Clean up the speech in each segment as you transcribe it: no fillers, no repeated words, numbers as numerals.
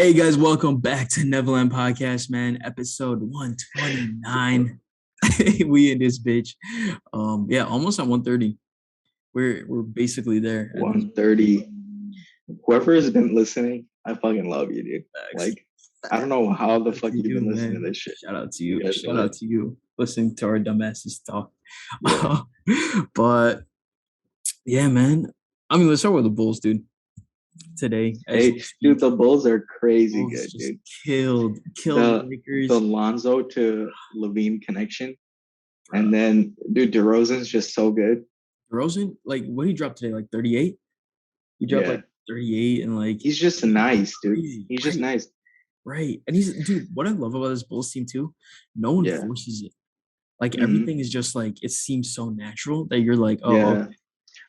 Hey guys, welcome back to Neverland Podcast, man. Episode 129. We in this bitch. Yeah, almost at 130. We're basically there at this 130. Whoever has been listening, I fucking love you, dude. facts. Like, I don't know how the Shout out fuck to you've you, been listening to man. this shit. Shout out to You you. guys are Shout out lit. to you. Listening to our dumbasses talk. Yeah. But yeah, man. I mean, let's start with the Bulls, dude. Today, as we Hey, speak, dude, the Bulls are crazy Bulls good, just dude. killed the The Lakers. Lonzo to Levine connection. Bro. And then, dude, DeRozan's just so good. DeRozan, like what he dropped today, like 38. He dropped Yeah. like 38 and like He's just nice, dude. crazy. He's just Right. nice. Right. And he's dude, what I love about this Bulls team too, no one Yeah. forces it. Like hmm everything is just like it seems so natural that you're like, oh, Yeah. okay.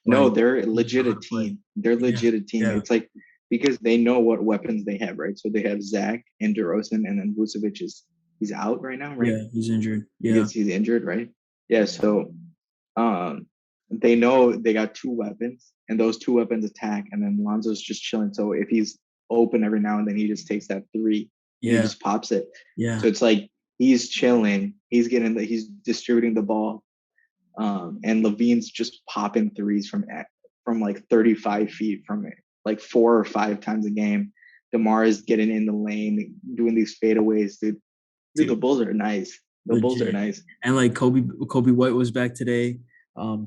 No, Like they're you know legit how a to play. team. They're Yeah. legit a team. Yeah. It's like because they know what weapons they have, right? So they have Zach and DeRozan, and then Vucevic is he's out right now, right? Yeah. He's injured. Yeah. Because he's injured, right? Yeah. So um, they know they got two weapons, and those two weapons attack, and then Lonzo's just chilling. So if he's open every now and then, he just takes that three and he Yeah. just pops it. Yeah. So it's like he's chilling, he's distributing the ball, and Levine's just popping threes from like 35 feet from it, like 4 or 5 times a game. DeMar is getting in the lane, doing these fadeaways, dude. Dude, the Dude. Bulls are nice. The Bulls are Legit. nice. And like Kobe White was back today.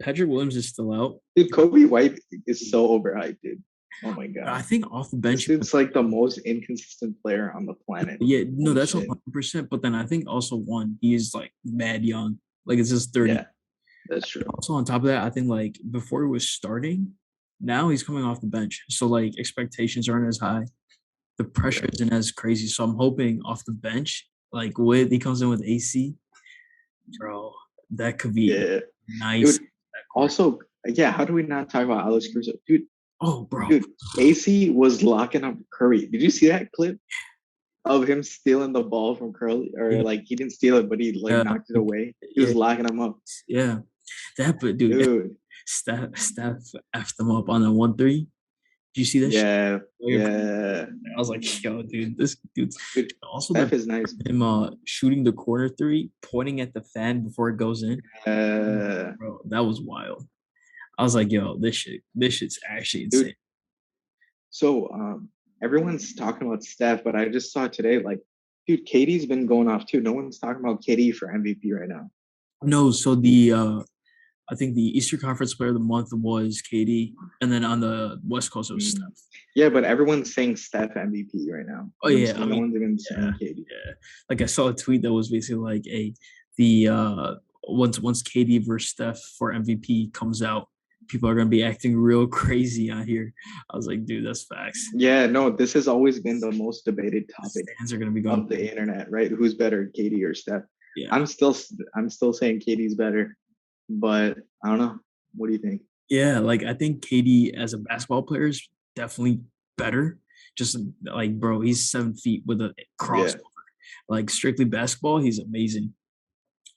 Patrick Williams is still out. Dude, Kobe White is so overhyped, dude. Oh my I god. think off the This bench. dude's like the most inconsistent player on the planet. Yeah, no, Holy that's shit. 100%. But then I think also one, he is like mad young. Like it's just 30. Yeah, that's true. Also on top of that, I think like before he was starting, now he's coming off the bench. So like expectations aren't as high. The pressure Yeah. isn't as crazy. So I'm hoping off the bench, like with he comes in with AC, bro, that could be Yeah. nice. Dude, That court. also, yeah, how do we not talk about Alex Caruso? Oh, bro. Dude, AC was locking up Curry. Did you see that clip of him stealing the ball from Curry? Or Yeah, like he didn't steal it, but he like yeah, knocked it away. He yeah, was locking him up. yeah. That but dude, Dude. Steph effed them up on the 1-3. Did you see that shit? Yeah. Yeah. I was like, yo, dude, this dude's Dude, also Steph the is nice. him shooting the corner three, pointing at the fan before it goes in. Uh, Bro, that was wild. I was like, yo, this shit's actually insane. dude, so everyone's talking about Steph, but I just saw today, like, dude, Katie's been going off too. No one's talking about Katie for MVP right now. No, so the I think the Eastern Conference Player of the Month was KD, and then on the West Coast it was Steph. Yeah, but everyone's saying Steph MVP right now. Oh You know what I'm yeah, saying? No one's even saying Katie. yeah. Like I saw a tweet that was basically like the once KD versus Steph for MVP comes out, people are gonna be acting real crazy out here. I was like, dude, that's facts. Yeah, no, this has always been the most debated topic Fans are gonna be going of the internet, right? Who's better, Katie or Steph? yeah. I'm still saying Katie's better, but I don't know. What do you think? Yeah, like I think KD as a basketball player is definitely better. Just like bro, he's 7 feet with a Yeah, crossover. Like strictly basketball, he's amazing.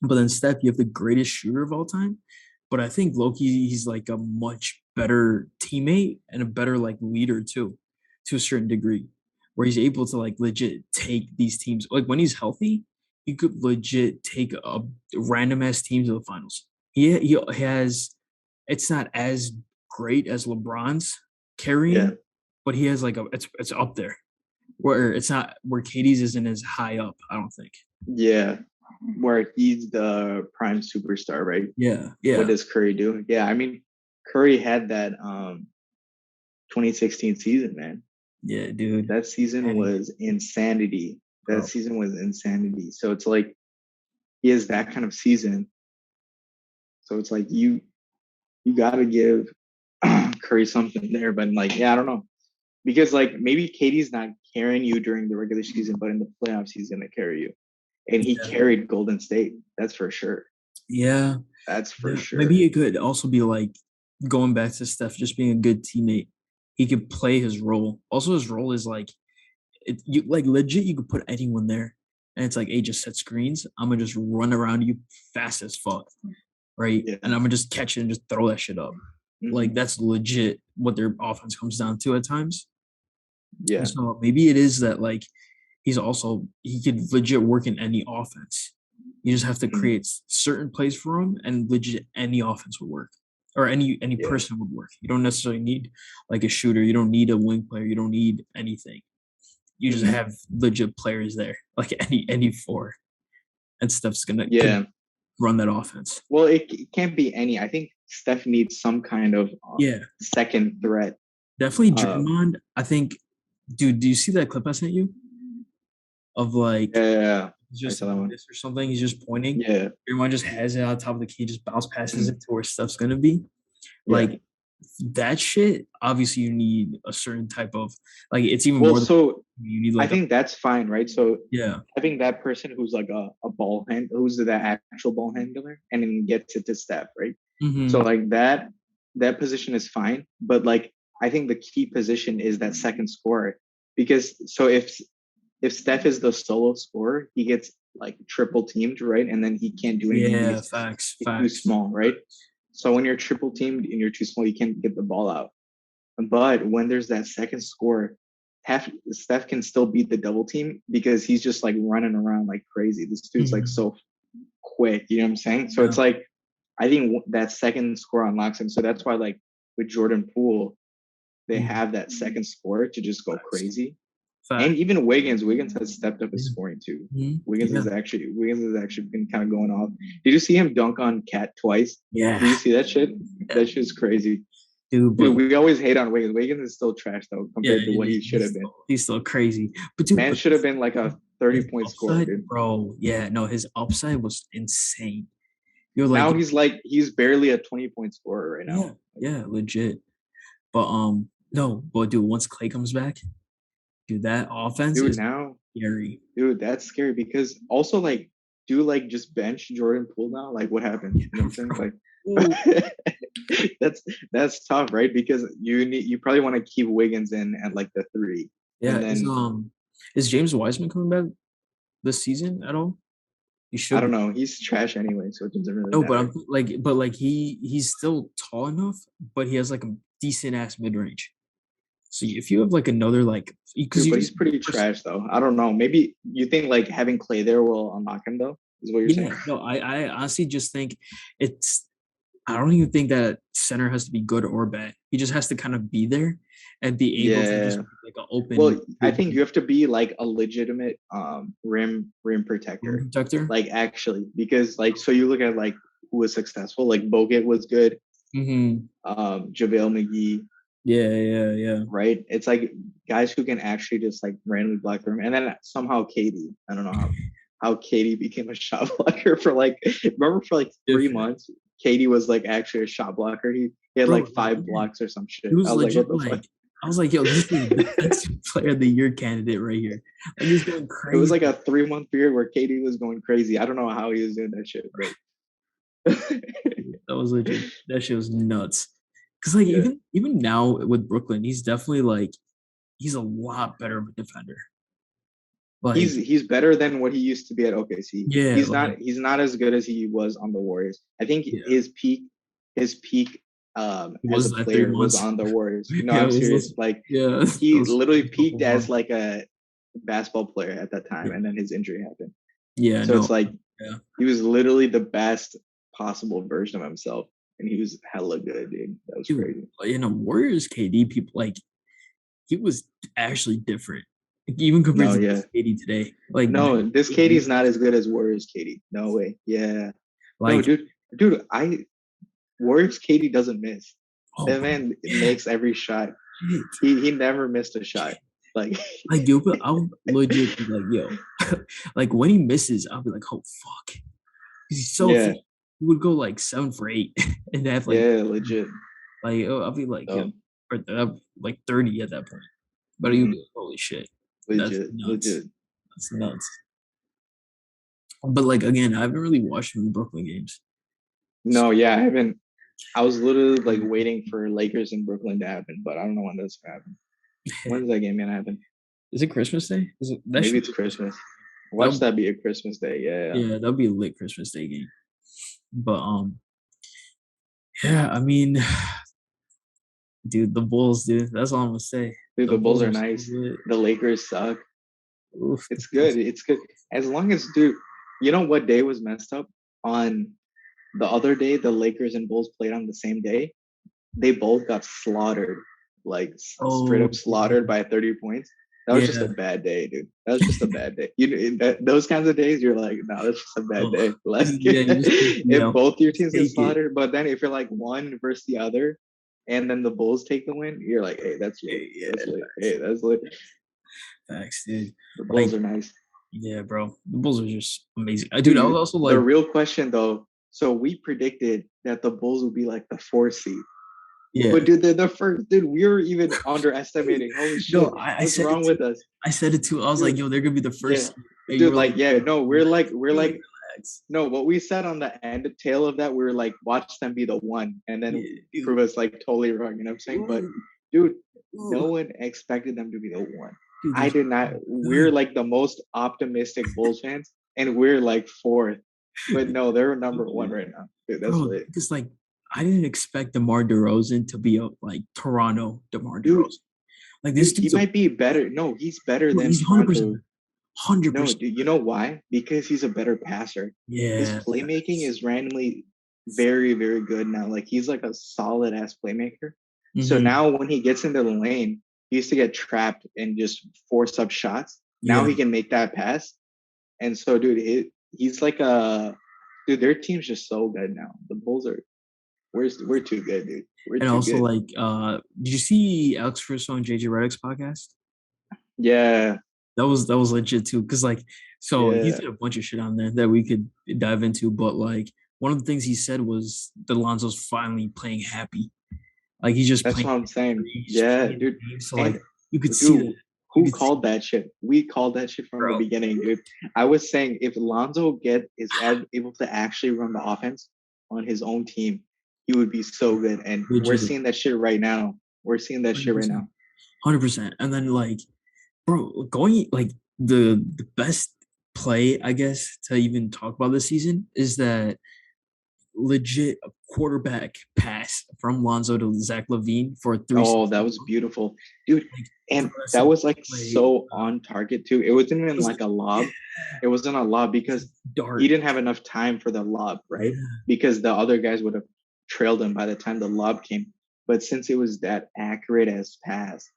But then Steph, you have the greatest shooter of all time. But I think Loki, he's like a much better teammate and a better like leader too, to a certain degree, where he's able to like legit take these teams. Like when he's healthy, he could legit take a random ass team to the finals. He has. It's not as great as LeBron's yeah, carrying, but he has like it's up there. Where it's not where Katie's isn't as high up. I don't think. yeah. Where he's the prime superstar, right? Yeah, What yeah, does Curry do? Yeah, I mean, Curry had that 2016 season, man. yeah, dude. That season And was insanity. That bro, season was insanity. So it's like he has that kind of season. So it's like you got to give Curry something there, but like yeah, I don't know because like maybe Katie's not carrying you during the regular season, but in the playoffs he's gonna carry you, and he yeah, carried Golden State. That's for sure. yeah, That's for yeah. sure. Maybe it could also be like going back to Steph, just being a good teammate. He could play his role. Also, his role is like you like legit. You could put anyone there, and it's like, hey, just set screens. I'm gonna just run around you fast as fuck, right? Yeah. And I'm gonna just catch it and just throw that shit up. Like hmm that's legit what their offense comes down to at times. Yeah. So maybe it is that like he could legit work in any offense. You just have to Mhm. create certain plays for him, and legit any offense would work, or any Yeah. person would work. You don't necessarily need like a shooter. You don't need a wing player. You don't need anything. You just Mhm. have legit players there, like any four, and Steph's gonna could Yeah. run that offense. Well, it can't be any. I think Steph needs some kind of Yeah, second threat. definitely Um, Draymond. I think, dude. Do you see that clip I sent you of like yeah, he's I just saw that like one. this or something? He's just pointing. Yeah. Draymond just has it on top of the key, just bounce passes Mhm. it to where Steph's gonna be. Yeah. Like that shit. Obviously, you need a certain type of like. It's even Well, more than so you need I like a think that's fine, right? So yeah. having that person who's like a ball hand, who's the actual ball handler, and then gets it to Steph, right? So Mm-hmm. like that position is fine, but like I think the key position is that second scorer, because so if Steph is the solo scorer, he gets like triple teamed, right? And then he can't do anything Yeah, because facts, he's too facts. small, right? So when you're triple teamed and you're too small, you can't get the ball out. But when there's that second score, Steph can still beat the double team because he's just like running around like crazy. This dude's like Mm-hmm. so quick, you know what I'm saying? So Yeah. it's like I think that second score unlocks him. So that's why like with Jordan Poole, they Mm-hmm. have that second score to just go Facts. crazy. And Fact. even Wiggins has stepped up his Yeah. scoring too. Mm-hmm. Yeah. Wiggins has actually been kind of going off. Did you see him dunk on Cat twice? Did Yeah. you see that shit? Yeah. That shit's crazy. Dude, Dude, but we always hate on Wiggins. Wiggins is still trash though yeah, compared to what he should have been. he's still crazy. But dude, Man but should have been like a 30 his point scorer, upside, dude. bro. Yeah, no, his upside was insane. You're like, Now he's barely a 20-point scorer right now. yeah, yeah, legit. But no, but dude, once Clay comes back, dude, that offense Dude, is now, scary. dude, that's scary because also like do like just bench Jordan Poole now? Like what happened? You know what I'm saying? Bro. Ooh. Like that's that's tough, right? Because you probably want to keep Wiggins in at like the three. Yeah, And then is James Wiseman coming back this season at all? He I should don't be. know. He's trash anyway, so it doesn't really No, but matter. I'm like, but like he's still tall enough, but he has like a decent ass mid range. So if you have like another like, because Dude, you but he's just pretty trash though. I don't know. Maybe you think like having Clay there will unlock him though, is what you're saying? yeah, no, I honestly just think it's. I don't even think that center has to be good or bad. He just has to kind of be there and be able to just Yeah. be like an open Well, I good think you have to be like a legitimate rim rim protector. protector. Like actually, because like so you look at like who was successful, like Bogut was good, Mm-hmm. JaVale McGee, Yeah, yeah, yeah. right? It's like guys who can actually just like randomly block the rim. And then somehow Katie, I don't know how Katie became a shot blocker for like remember for like three Different, months, Katie was like actually a shot blocker. He had like bro. five Yeah. blocks or some He shit. I was was like, what legit the fuck? like. I was like, yo, this is defensive player of the year candidate right here. Like he's going It was crazy. like a 3 month period where Katie was going crazy. I don't know how he was doing that shit, but That was legit. That shit was nuts. Cause like yeah, even now with Brooklyn, he's definitely like he's a lot better of a defender. Like he's better than what he used to be at OKC. yeah, like He's not as good as he was on the Warriors. I think yeah. his peak It as a was that three player was months. on the Warriors. No, Yeah, I'm it was serious. those. Like Yeah, he those literally couple peaked as months. like a basketball player at that time, Yeah, and then his injury happened. yeah, So no, it's like yeah. he was literally the best possible version of himself, and he was hella good, dude. That was Dude, crazy. in a Warriors KD, people like he was actually different, like, even compared No, to yeah. this KD today. Like No, this KD Katie's not as good as Warriors Katie. No way. Yeah. No, like dude, I Warriors Katie doesn't miss. oh, That bro, man yeah, makes every shot. shit. He never missed a shot. Like Like yo, but I'll legit be like yo, like when he misses, I'll be like oh fuck, 'cause he's so yeah, efficient. He would go like 7 for 8 and have like yeah, legit. oh, I'll be like yo, Um, or like 30 at that point. But you'll be mhm, like, holy shit, that's legit, nuts. legit. That's nuts. But like again, I haven't really watched any Brooklyn games. So No, yeah, I haven't. I was literally like waiting for Lakers in Brooklyn to happen, but I don't know when that's gonna happen. When's that game gonna happen? is it Christmas Day? Is it that Maybe should it's be a Christmas Christmas. game. Watch that be a Christmas day. Yeah. Yeah, that'll be a lit Christmas Day game. But yeah, I mean, dude, the Bulls, dude. That's all I'm gonna say. Dude, The the Bulls Bulls are are so nice. good. The Lakers suck. Oof, the It's Bulls. good. It's good. As long as, dude, you know what day was messed up? On the other day, the Lakers and Bulls played on the same day. They both got slaughtered, like straight Oh up yeah, slaughtered by 30 points. That was just a yeah. bad day, dude. That was just a bad day. Those kinds of days, you're like, no, that's just a bad Oh, day. Like, yeah. You just if both your just teams get take it. slaughtered, but then if you're like one versus the other, and then the Bulls take the win, you're like, hey, that's lit. Yeah, That's lit. Hey, that's lit. facts, dude. The Bulls Like, are nice. yeah, bro. The Bulls are just amazing. Dude, I was Dude, also the like, real question though, so we predicted that the Bulls would be like the 4th seed. yeah. But dude, they're the first. Dude, we were even underestimating. Holy No, shit, I what's said it wrong too. with us, I said it too. I was like, dude? yo, they're gonna be the Yeah, first. And you dude. were Like, like, yeah, no, we're you're like, like, relax. no. What we said on the end tail of that, we were like, watch them be the one, and then Yeah, prove dude. us like totally wrong. You know what I'm saying? But Ooh, dude, ooh. no one expected them to be the one. Dude, they're I so did not. We're good. like the most optimistic Bulls fans, and we're like fourth. But no, they're number one right now. Dude, that's Bro, lit. because like I didn't expect DeMar DeRozan to be a like Toronto DeMar Dude, DeRozan. Like this dude, he dude's a might be better. No, he's better dude, than he's 100%, Toronto. hundred No, percent. dude, you know why? Because he's a better passer. His Yeah, playmaking is randomly very, very good now. Like he's like a solid ass playmaker. So hmm now when he gets into the lane, he used to get trapped and just force up shots. Now yeah. he can make that pass. And so, dude, he's like a dude. Their team's just so good now. The Bulls are we're too good, dude. We're And too also good. like, did you see Alex Russo and JJ Redick's podcast? Yeah, That was legit too, because like, so he yeah. said a bunch of shit on there that we could dive into, but like one of the things he said was that Lonzo's finally playing happy. Like he's just That's playing what I'm saying. free, he's Yeah, playing the dude. game. So like And you could see that. dude, You who could see, called that shit? We called that shit from the bro. beginning, dude. I was saying if Lonzo able to actually run the offense on his own team, he would be so good. And we're Legit, seeing that shit right now. We're seeing that shit right 100%, now. 100%. And then like, bro, going like the best play, I guess, to even talk about this season is that legit quarterback pass from Lonzo to Zach Levine for a Oh, that 360. was beautiful, dude. Like, bro, And that's that the was like play. so on target too. It wasn't It even was like like, a yeah, lob. It wasn't a lob because he dart. didn't have enough time for the lob, right? Yeah, Because the other guys would have trailed him by the time the lob came. But since it was that accurate as pass,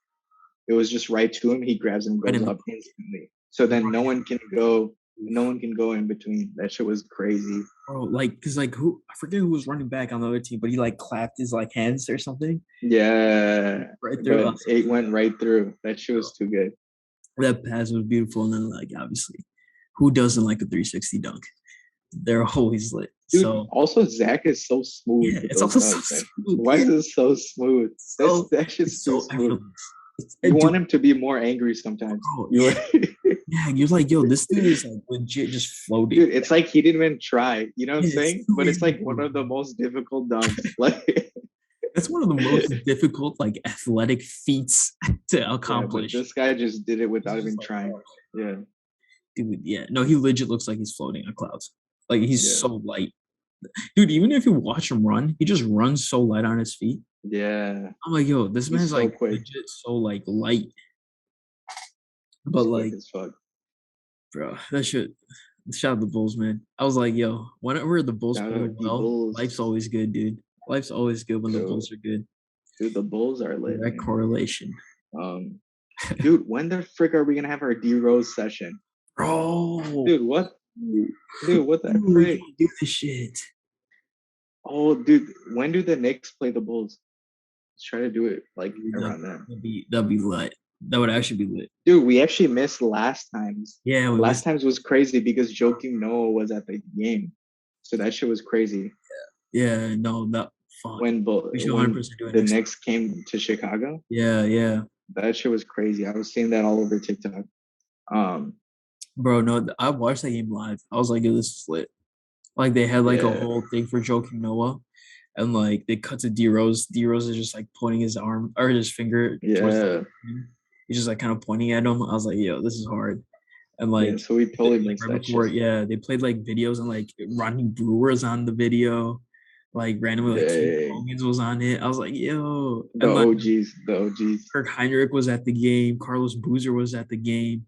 it was just right to him. He grabs and right goes in the up instantly. So then right. no one can go in between. That shit was crazy. Bro, like, cause like who I forget who was running back on the other team, but he like clapped his like hands or something Yeah, right through. I but was like, it went right through. That shit bro, was too good. that pass was beautiful. And then like obviously, who doesn't like a 360 dunk? They're always lit. Dude, So also Zach is so smooth yeah, with it's those also so dunks, man. smooth. Why is Yeah, it so smooth? so That shit's it's too so smooth. effortless. You want Dude, him to be more angry sometimes. bro, You yeah, want, yeah. You're like, yo, this dude is like legit just floating. dude, it's like he didn't even try. You know what I'm Yeah, it's saying? too But it's easy like for one of the him. most difficult dunks. Like That's one of the most difficult, like athletic feats to yeah, but accomplish. this guy just did it He's without just even like, trying. oh, Yeah, dude, yeah. No, he legit looks like he's floating on clouds. Like he's yeah, so light. Dude, even if you watch him run, he just runs so light on his feet. yeah. I'm like, yo, this He's man's so like quick. legit so like light. But He's quick like, as fuck. bro, that shit. Shout out the Bulls, man. I was like, yo, whenever the Bulls Shout play out the well, Bulls. life's always good, dude. Life's always good when the Dude, Bulls are good. dude, the Bulls are lit, Direct man. correlation. Um, dude, when the frick are we gonna have our D Rose session? Bro, Dude, what? Dude, what the ooh, we frick? can't do this shit. Oh, dude, when do the Knicks play the Bulls? Let's try to do it like That, around then. that'd be lit. That would actually be lit. Dude, we actually missed last times. Yeah, we Last missed. times was crazy because Joakim Noah was at the game. So that shit was crazy. Yeah, no, that fuck. We should When 100% do it the next. Knicks came to Chicago, Yeah, yeah, that shit was crazy. I was seeing that all over TikTok. Um, bro. No, I watched that game live. I was like, yo, this is lit. Like they had like a yeah, whole thing for Joakim Noah, and like they cut to D Rose. D Rose is just like pointing his arm or his finger towards the. yeah, He's just like kind of pointing at him. I was like, yo, this is hard. And yeah. like, So we totally like missed right that before, shit. yeah, they played like videos and like Rodney Brewer's on the video. Like randomly, like Keith Dang. Hogan's was on it. I was like, yo, The and like OGs, the OGs. Kirk Heinrich was at the game. Carlos Boozer was at the game.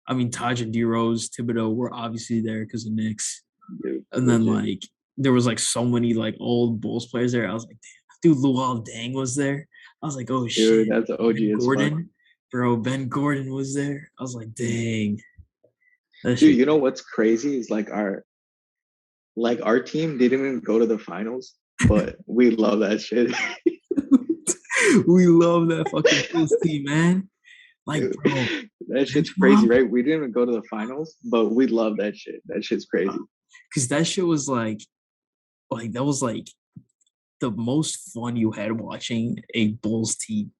I mean, Taj and D Rose, Thibodeau were obviously there because of Knicks. Dude, And then legit. like there was like so many like old Bulls players there. I was like, damn, dude, Luol Deng was there. I was like, oh Dude, shit. that's OG Ben as fuck. Gordon, bro. Ben Gordon was there. I was like, dang, that Dude, shit. you know what's crazy is like our team didn't even go to the finals, but we love that shit. We love that fucking Bulls team, man. Like, Dude, bro, that shit's bench crazy, mob, right? We didn't even go to the finals, but we love that shit. That shit's crazy. because that shit was like that was like the most fun you had watching a Bulls team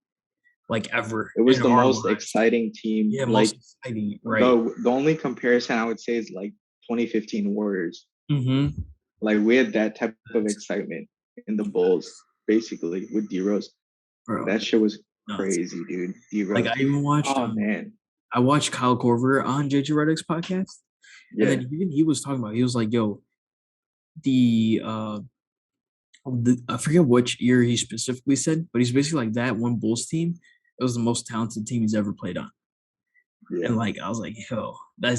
like ever It was in the our most lives. exciting team. Yeah, most Like exciting, right? the only comparison I would say is like 2015 Warriors. Mm-hmm. Like we had that type of That's excitement in the Bulls, basically with D Rose. bro, That shit was nuts. crazy, dude. D Like Rose. I even watched Oh man. I watched Kyle Korver on JJ Redick's podcast, and Yeah. then even he was talking about he was like, "Yo, the I forget which year he specifically said, but he's basically like that one Bulls team. It was the most talented team he's ever played on." Yeah. And like I was like, "Yo, that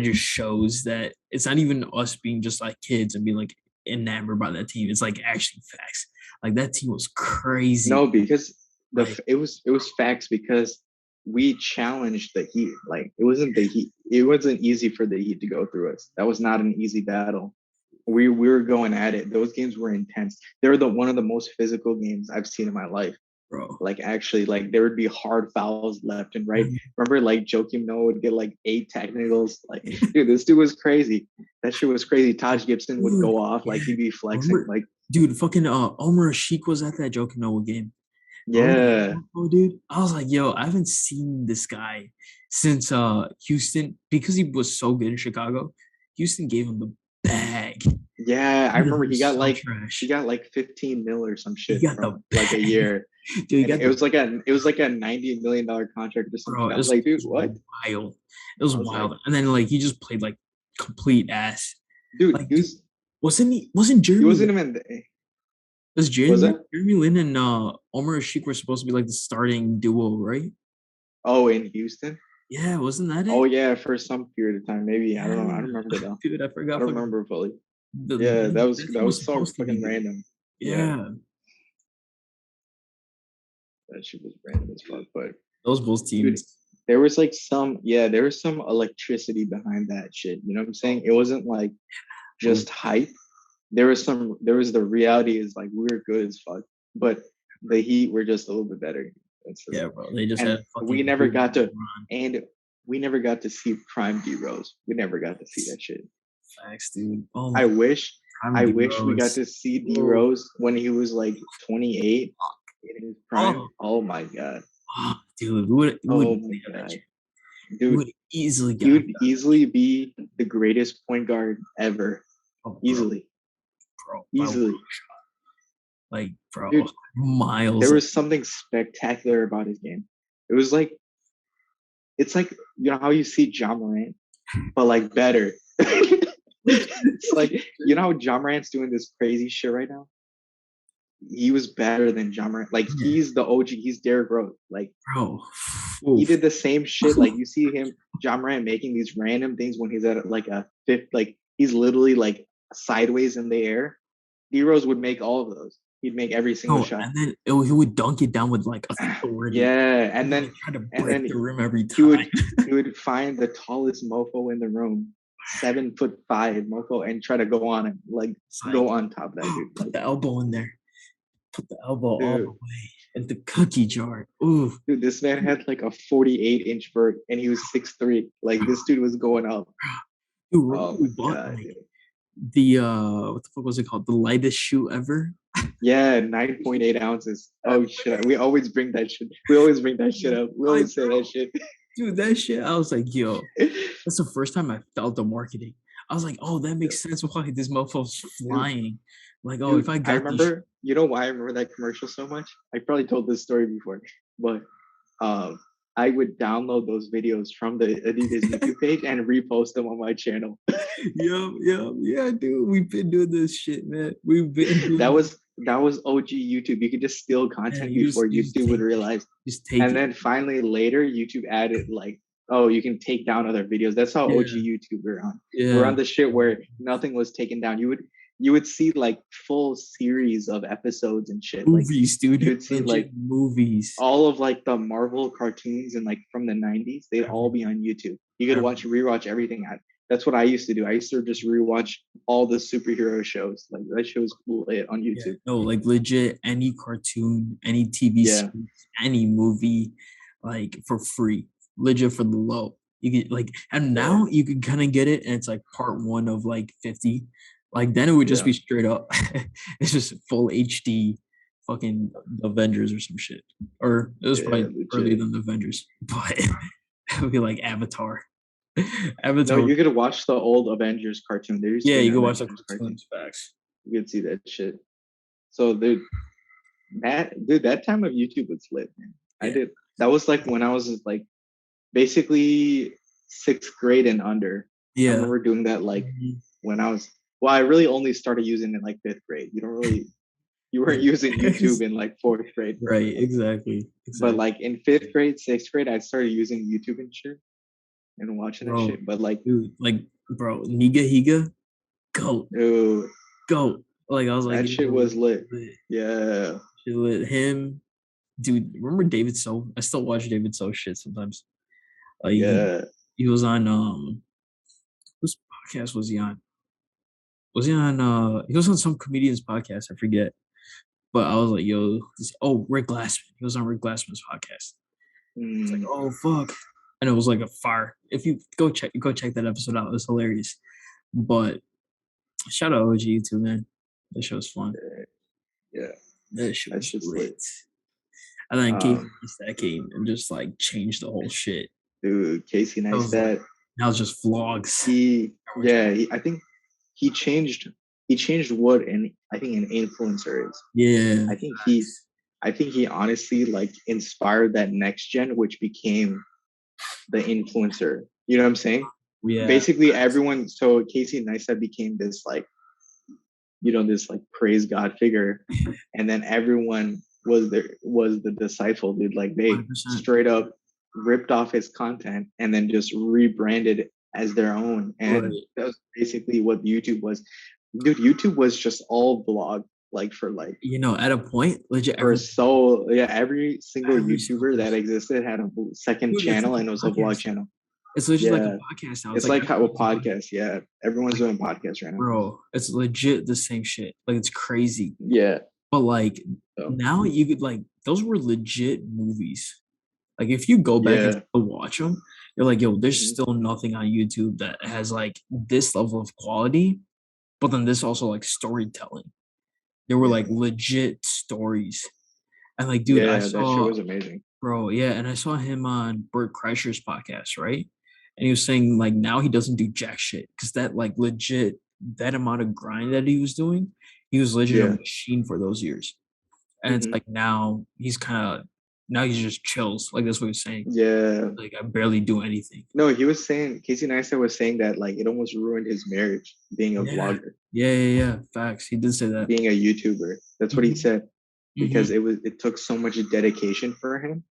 just shows that it's not even us being just like kids and being like enamored by that team. It's like actually facts. Like that team was crazy. No, because Like, it was facts because we challenged the Heat. Like it wasn't the Heat. It wasn't easy for the Heat to go through us. That was not an easy battle. We were going at it. Those games were intense. They were the one of the most physical games I've seen in my life. bro, Like actually, like there would be hard fouls left and right. Remember, like Joakim Noah would get like 8 technicals. Like, dude, this dude was crazy. That shit was crazy. Taj Gibson would dude, go off, like yeah. he'd be flexing. Remember, Like, dude, fucking Omar Sheik was at that Joe Noah game. Remember that yeah, motherfucker, dude? I was like, yo, I haven't seen this guy since Houston because he was so good in Chicago. Houston gave him the bag. yeah. I He remember was so he trash. got like 15 mil or some He shit got the from like a bag. year, Dude, he and got it the was like a $90 million contract or some bro. shit. I was like, dude, what? Wild. It was I was like, wild. And then like he just played like complete ass. dude, Like, dude, wasn't he Jeremy wasn't Lin? even Was was Jeremy that? Jeremy Lin and Omar Sheik were supposed to be like the starting duo, right? Oh, in Houston. Yeah, wasn't that Oh it? yeah, for some period of time, maybe. I don't know. I Yeah, don't remember though. dude, I I forgot. don't Fucking remember fully. Yeah, that the was that that team was was so supposed to be fucking good. random. Yeah, Yeah, that shit was random as fuck. But those Bulls dude, teams. there was some electricity behind that shit. You know what I'm saying? It wasn't like Ooh, just hype. There was the reality is like we were good as fuck, but the Heat were just a little bit better. That's the yeah, real. bro. They just had And a fucking run. we never got to see prime D Rose. We never got to see that shit. Facts, dude. Oh I my, wish I'm I D wish we got Rose. to see D Oh, Rose when he was like 28 in his prime. oh, Oh my god. dude, we would Oh my easily have that god. shit. We Dude, would easily he got would that. easily be the greatest point guard ever. Oh, Easily. by one Easily. shot. Like, bro, Dude, there miles. was something spectacular about his game. It was like it's like you know how you see John Morant, but like better. It's like you know how John Morant's doing this crazy shit right now? He was better than John Morant. Like Yeah, he's the OG. He's Derrick Rose. Like bro. he Oof. did the same shit. Like you see him, John Morant making these random things when he's at like a fifth. Like he's literally like sideways in the air. D Rose would make all of those. He'd make every single No, shot. and then he would dunk it down with like authority. Yeah, He and would then like try to and break then the rim every he would time. he would find the tallest mofo in the room, 7'5" mofo, and try to go on him, like It's go like on top of that dude. put Like, the elbow in there. Put the elbow all the dude, way in the cookie jar. Ooh. dude, this man had like a 48-inch vert, and he was 6'3". Like this dude was going up. Dude, remember Oh my we bought god, like dude. the what the fuck was it called? The lightest shoe ever. Yeah, 9.8 ounces. Oh shit, we always bring that shit. We always bring that shit up. We Like, always say that shit. dude, that shit. I was like, yo, that's the first time I felt the marketing. I was like, oh, that makes sense why this motherfucker's Dude, flying. Like, oh, if dude, I I got this, remember. You know why I remember that commercial so much? I probably told this story before, but um, I would download those videos from the Adidas YouTube page and repost them on my channel. Yeah, dude. We've been doing this shit, man. We've been that doing was that was OG YouTube. You could just steal man, content before you just YouTube would take it. realize. Just take And it. then finally later YouTube added like, oh, you can take down other videos. That's how OG Yeah, YouTube we're on. We're yeah. on the shit where nothing was taken down. You would see like full series of episodes and shit. Like Movies, you dude. would see like Legit movies. all of like the Marvel cartoons and like from the 90s, they'd all be on YouTube. You could Everything. rewatch everything. That's what I used to do. I used to just rewatch all the superhero shows. Like that show was cool on Yeah, YouTube. no, like legit any cartoon, any TV Yeah. series, any movie, like for free, legit for the low. You get like, and Yeah. now you can kind of get it, and it's like part one of like 50. Like then it would just Yeah. be straight up. It's just full HD, fucking Avengers or some shit. Or it was Yeah. probably earlier Legit. than the Avengers, but it would be like Avatar. No, Avatar. you could watch the old Avengers cartoon. There used to Yeah, be you an can watch the Avengers cartoon. cartoons. Facts. You could see that shit. So that time of YouTube was lit, man. I Yeah. did that was like when I was like basically sixth grade and under. I Yeah. remember doing that like Mhm. when I really only started using it in like fifth grade. You weren't using YouTube in like fourth grade. Right, exactly, But exactly. like in fifth grade, sixth grade, I started using YouTube and shit and watching that Bro, shit. But like, dude, like, bro, Niga Higa, goat, dude, goat. Like, I was like, that shit yo, was lit. lit, Yeah, shit lit. Him, dude, remember David So? I still watch David So shit sometimes. Like, yeah. he was on, whose podcast was he on? He was on some comedian's podcast, I forget. But I was like, yo, Rick Glassman. He was on Rick Glassman's podcast. It's like, Mm, oh, fuck. And it was like a fire. If you go check that episode out. It was hilarious. But shout out OG too, man. That show was fun. yeah, That shit that was shit's lit. lit. And then Casey Um, Neistat came and just like changed the whole shit. dude, Casey I was like, Neistat, now it's just vlogs. I think he changed what I think an influencer is. Yeah. I think he I think he honestly like inspired that next gen, which became the influencer. You know what I'm saying? Yeah. Basically everyone, so Casey Neistat became this like, this like praise God figure. And then everyone was the disciple, dude. Like they 100%. straight up ripped off his content and then just rebranded it as their own. And Right. that was basically what YouTube was. Dude, YouTube was just all vlog, like At a point, legit for every so yeah, every single every single YouTuber that person. existed had a second Dude, it's channel like and it was a a vlog podcast now. channel. It's legit like a Yeah. podcast now. It's It's like like how a everyone's doing it. podcast, yeah. Everyone's Like, doing podcasts right now. bro, it's legit the same shit. Like it's crazy. Yeah. But like So now you could like those were legit movies. Like if you go back and yeah. still watch them, you're like, yo, there's Mhm. still nothing on YouTube that has like this level of quality. But then this also like storytelling. There were Yeah. like legit stories. And like, dude, I Yeah, that shit saw, was amazing. bro, yeah, and I saw him on Bert Kreischer's podcast, right? And he was saying like now he doesn't do jack shit because that like legit that amount of grind that he was doing, he was legit a Yeah. machine for those years. And it's Hmm. like now he's just chills. Like that's what he's saying. Yeah. Like I barely do anything. No, he was saying Casey Neistat was saying that like it almost ruined his marriage being a Yeah. vlogger, Yeah. Facts. He did say that. being a YouTuber. That's what he Hmm. said. Because it took so much dedication for him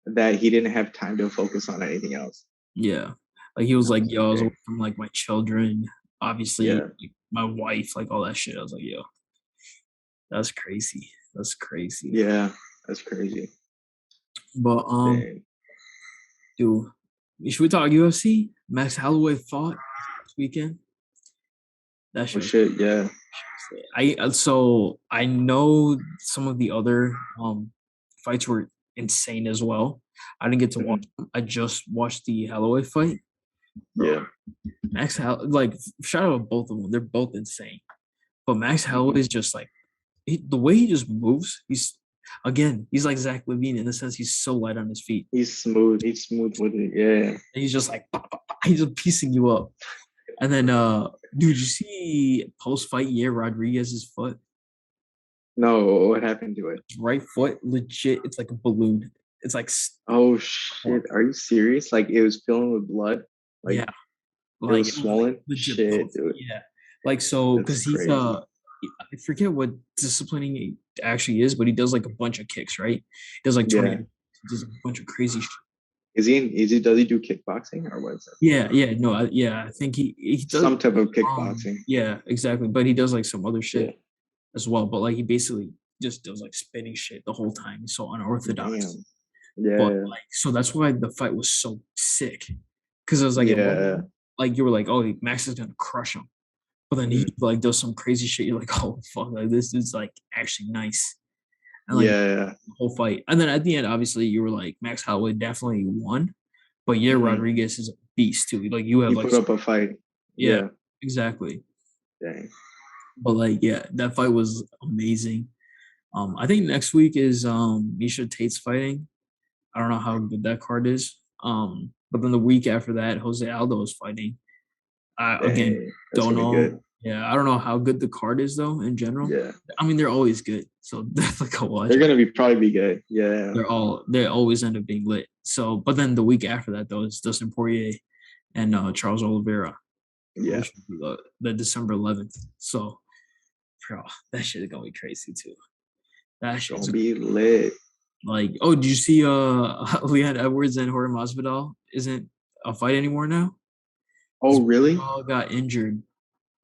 that he didn't have time to focus on anything else. Yeah. Like he was I like, was like, yo, I was damn. away from like my children, obviously Yeah. like, my wife, like all that shit. I was like, yo, that's crazy. That's crazy. Yeah. That's crazy. But Dang. dude, should we talk UFC? Max Holloway fought this weekend. That Oh shit was shit, yeah. I know some of the other fights were insane as well. I didn't get to watch Mhm. them. I just watched the Holloway fight. Bro, Yeah. like shout out to both of them. They're both insane. But Max Holloway Mhm. is just like the way he just moves. He's like Zach Levine in the sense he's so light on his feet. He's smooth. He's smooth with it. Yeah. And he's just like he's just piecing you up. And then dude, you see post fight year Rodriguez's foot? No, what happened to it? His right foot, legit, it's like a balloon. It's like Oh shit! Are you serious? Like it was filling with blood? Like yeah, it like was it was like swollen? legit Shit, puffy. dude. Yeah, like so That's because he's crazy. I forget what disciplining it actually is, but he does like a bunch of kicks, right? He does like Yeah. tornado. He does a bunch of crazy shit. Does he do kickboxing or what is it? Yeah, yeah, no, yeah, I think he does. Some type of kickboxing. Yeah, exactly. But he does like some other Yeah. shit as well. But like he basically just does like spinning shit the whole time. He's so unorthodox. Damn. But Yeah. like, so that's why the fight was so sick. Because it was like at one Yeah. point, like you were like, oh, Max is gonna crush him. But then he Mhm. like does some crazy shit. You're like, oh fuck, like this is like actually nice. And like Yeah. the whole fight. And then at the end, obviously, you were like, Max Holloway definitely won. But yeah, Hmm. Rodriguez is a beast too. Like you have He like, put up a fight. yeah, Yeah. exactly. Dang. But like, yeah, that fight was amazing. I think next week is Misha Tate's fighting. I don't know how good that card is. But then the week after that, Jose Aldo is fighting. I again Dang. That's don't gonna be know. good. Yeah, I don't know how good the card is though in general. Yeah. I mean, they're always good, so that's like a watch They're out. gonna be probably be good. Yeah. They always end up being lit. So, but then the week after that though is Dustin Poirier and Charles Oliveira, Yeah. which will be the December 11th. So, bro, that shit is gonna be crazy too. That It's shit's gonna be lit. like, oh, did you see Leon Edwards and Jorge Masvidal isn't a fight anymore now? Oh Because really? Masvidal got injured.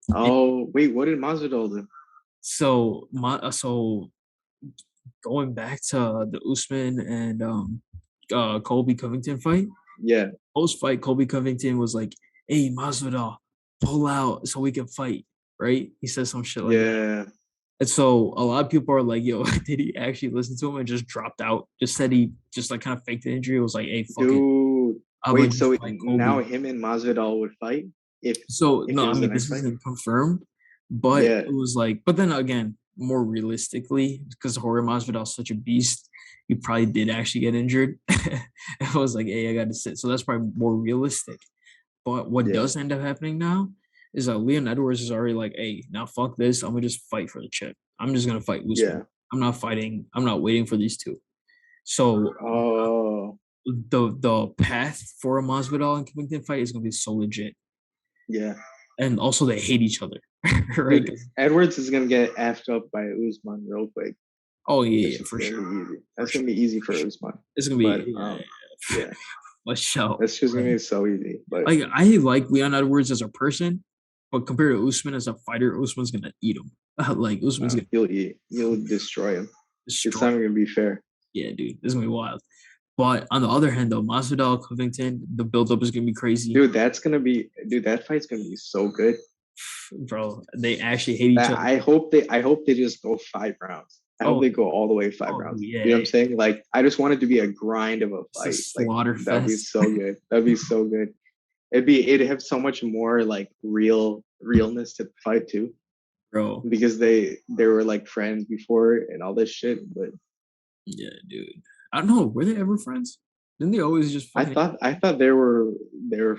And Oh wait, what did Masvidal do? so going back to the Usman and Colby Covington fight, Yeah. post fight, Colby Covington was like, "Hey, Masvidal, pull out so we can fight." Right? He said some shit like that. Yeah. And so a lot of people are like, "Yo, did he actually listen to him and just dropped out? Just said he just like kind of faked the injury. It was like, hey, fuck it, Dude. I'm gonna Wait, just so fight now Colby." him and Masvidal would fight So if no, it I was the mean next this fight? isn't confirmed, but it Yeah. was like, but then again, more realistically, because Jorge Masvidal is such a beast, he probably did actually get injured. I was like, hey, I got to sit. So that's probably more realistic. But what Yeah. does end up happening now is that Leon Edwards is already like, hey, now fuck this. I'm gonna just fight for the chip. I'm just gonna fight Usman. Yeah. I'm not fighting. I'm not waiting for these two. So Oh the path for a Masvidal and Covington fight is gonna be so legit. yeah. And also they hate each other, right? Dude, Edwards is gonna get effed up by Usman real quick. Oh yeah, That yeah, shit's for gonna sure, be easy. for That's gonna sure. be easy for Usman. It's gonna But be yeah, yeah, for sure. that's just gonna Like, be so easy. But I like Leon Edwards as a person, but compared to Usman as a fighter, Usman's gonna eat him. Like Usman's gonna he'll destroy him. It's destroy. not even gonna be fair. Yeah, dude, this is gonna be wild. But on the other hand, though, Masvidal Covington, the buildup is gonna be crazy, Dude, that fight's gonna be so good. bro. They actually hate each That other. I hope they just go 5 rounds. I hope Oh, they go all the way five oh, rounds. yeah, You know what I'm saying? Like I just want it to be a grind of a it's a fight. Like slaughter that'd be fest, so good. That'd be so good. It'd have so much more like realness to the fight too. bro. Because they were like friends before and all this shit. But Yeah, dude. I don't know. Were they ever friends? Didn't they always just fucking? I thought they were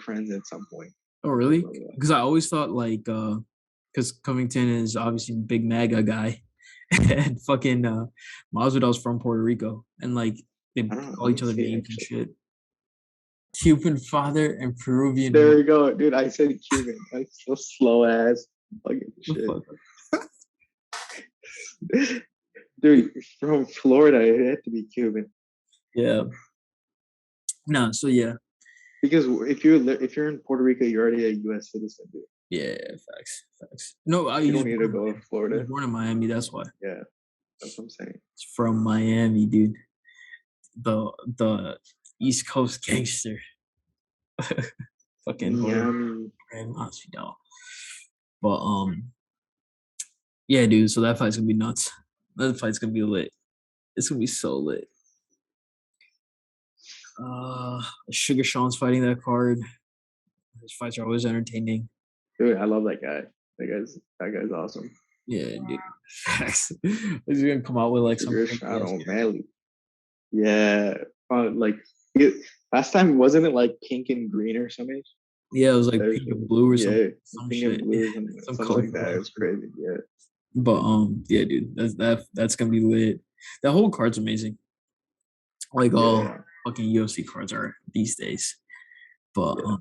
friends at some point. Oh, I really? remember that. Because I always thought like, because Covington is obviously a big MAGA guy, and fucking Masvidal's from Puerto Rico, and like they I don't know. call Let each me other see names and actually. shit. Cuban father and Peruvian There mother. we go, dude. I said Cuban. That's so slow ass fucking The shit. fuck? Dude, from Florida, it had to be Cuban. Yeah. No. So yeah. Because if you're in Puerto Rico, you're already a U.S. citizen, dude. Yeah. Facts. Facts. No, You he was don't need born to in go to Miami. He was Florida. born in Miami. That's why. Yeah, that's what I'm saying. He's from Miami, dude. The East Coast gangster. Fucking Jorge Miami. Masvidal. But yeah, dude. So that fight's gonna be nuts. That fight's gonna be lit. It's gonna be so lit. Sugar Sean's fighting that card. His fights are always entertaining. Dude, I love that guy. That guy's awesome. Yeah, dude. Facts. He's gonna come out with like some Sugar crazy Sean ass. O'Malley. Yeah, like it, last time wasn't it like pink and green or something? Yeah, it was like pink and blue or Yeah, some pink and shit. blue, Some something like colorful that. It ass was shit. crazy. Yeah, But yeah, dude, that's gonna be lit. That whole card's amazing. like all Yeah. fucking UFC cards are these days. But Yeah.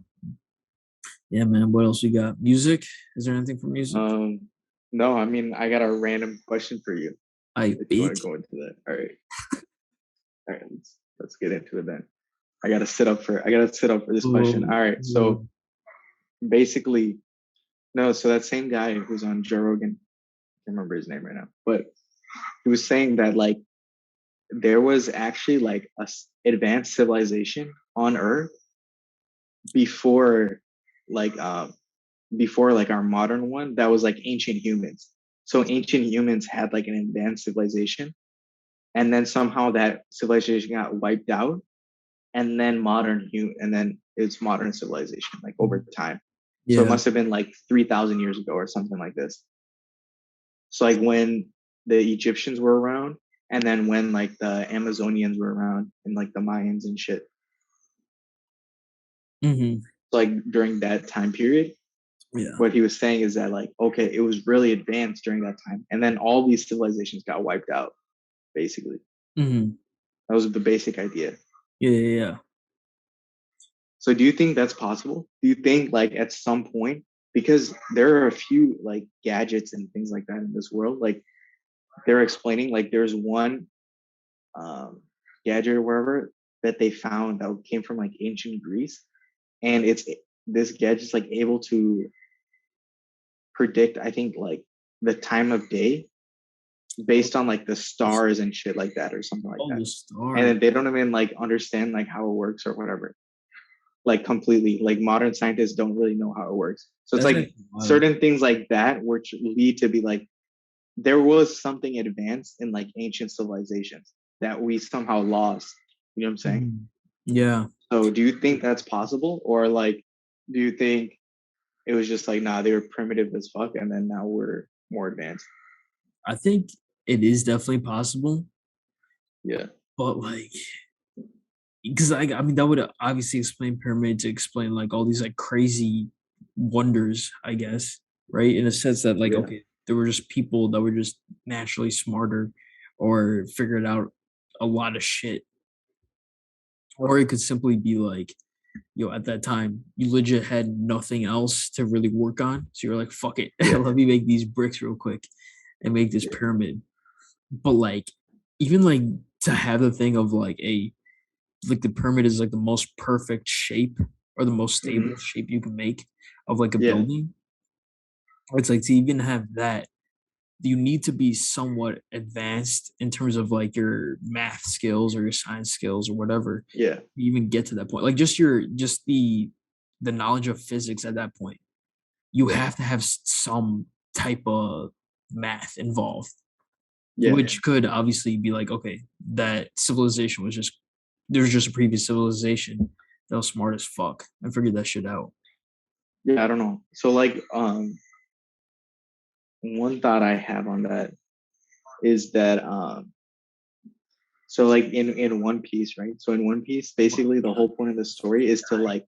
yeah, man. What else you got? Music? Is there anything for music? Um, no, I mean, I got a random question for you I if you want to beat. go into that. All right, let's get into it then. I gotta sit up for this question. Oh, All right, so oh. basically, no, so that same guy who's on Joe Rogan, I can't remember his name right now, but he was saying that like there was actually like advanced civilization on Earth before like before like our modern one that was like ancient humans. So ancient humans had like an advanced civilization, and then somehow that civilization got wiped out, and then and then it's modern civilization like over time. So it Yeah. must have been like 3,000 years ago or something like this. So like when the Egyptians were around, and then when like the Amazonians were around, and like the Mayans and shit. Hmm. So, like during that time period, Yeah. what he was saying is that like okay, it was really advanced during that time, and then all these civilizations got wiped out. Basically, Hmm. that was the basic idea. Yeah. Yeah. Yeah. So, do you think that's possible? Do you think like at some point, because there are a few like gadgets and things like that in this world, like they're explaining, like there's one um, gadget or wherever that they found that came from like ancient Greece, and it's this gadget's like able to predict, I think, like the time of day Oh, based on like the the stars and shit like that or something like oh, that. the And star. then they don't even like understand like how it works or whatever. Like completely. Like modern scientists don't really know how it works. So it's That's like actually wild. certain things like that which lead to be like there was something advanced in like ancient civilizations that we somehow lost. You know what I'm saying? Mhm. Yeah. So do you think that's possible? Or like do you think it was just like nah, they were primitive as fuck and then now we're more advanced? I think it is definitely possible, Yeah. but like, because I mean, that would obviously explain pyramids, explain like all these like crazy wonders, I guess, right? In a sense that like, Yeah. okay, there were just people that were just naturally smarter or figured out a lot of shit. Or it could simply be like, at that time, you legit had nothing else to really work on. So you're like, fuck it, Yeah. let me make these bricks real quick and make this Yeah. pyramid. But like, even like to have the thing of like the pyramid is like the most perfect shape or the most stable Hmm. shape you can make of like a Yeah. building. It's like to even have that, you need to be somewhat advanced in terms of like your math skills or your science skills or whatever. Yeah. You even get to that point. Like just the knowledge of physics at that point. You Yeah. have to have some type of math involved, Yeah. which could obviously be like, okay, that civilization was just there's just a previous civilization that was smart as fuck and figured that shit out. Yeah. I don't know. So like one thought I have on that is that so like in One Piece, right? So in One Piece, basically the whole point of the story is to like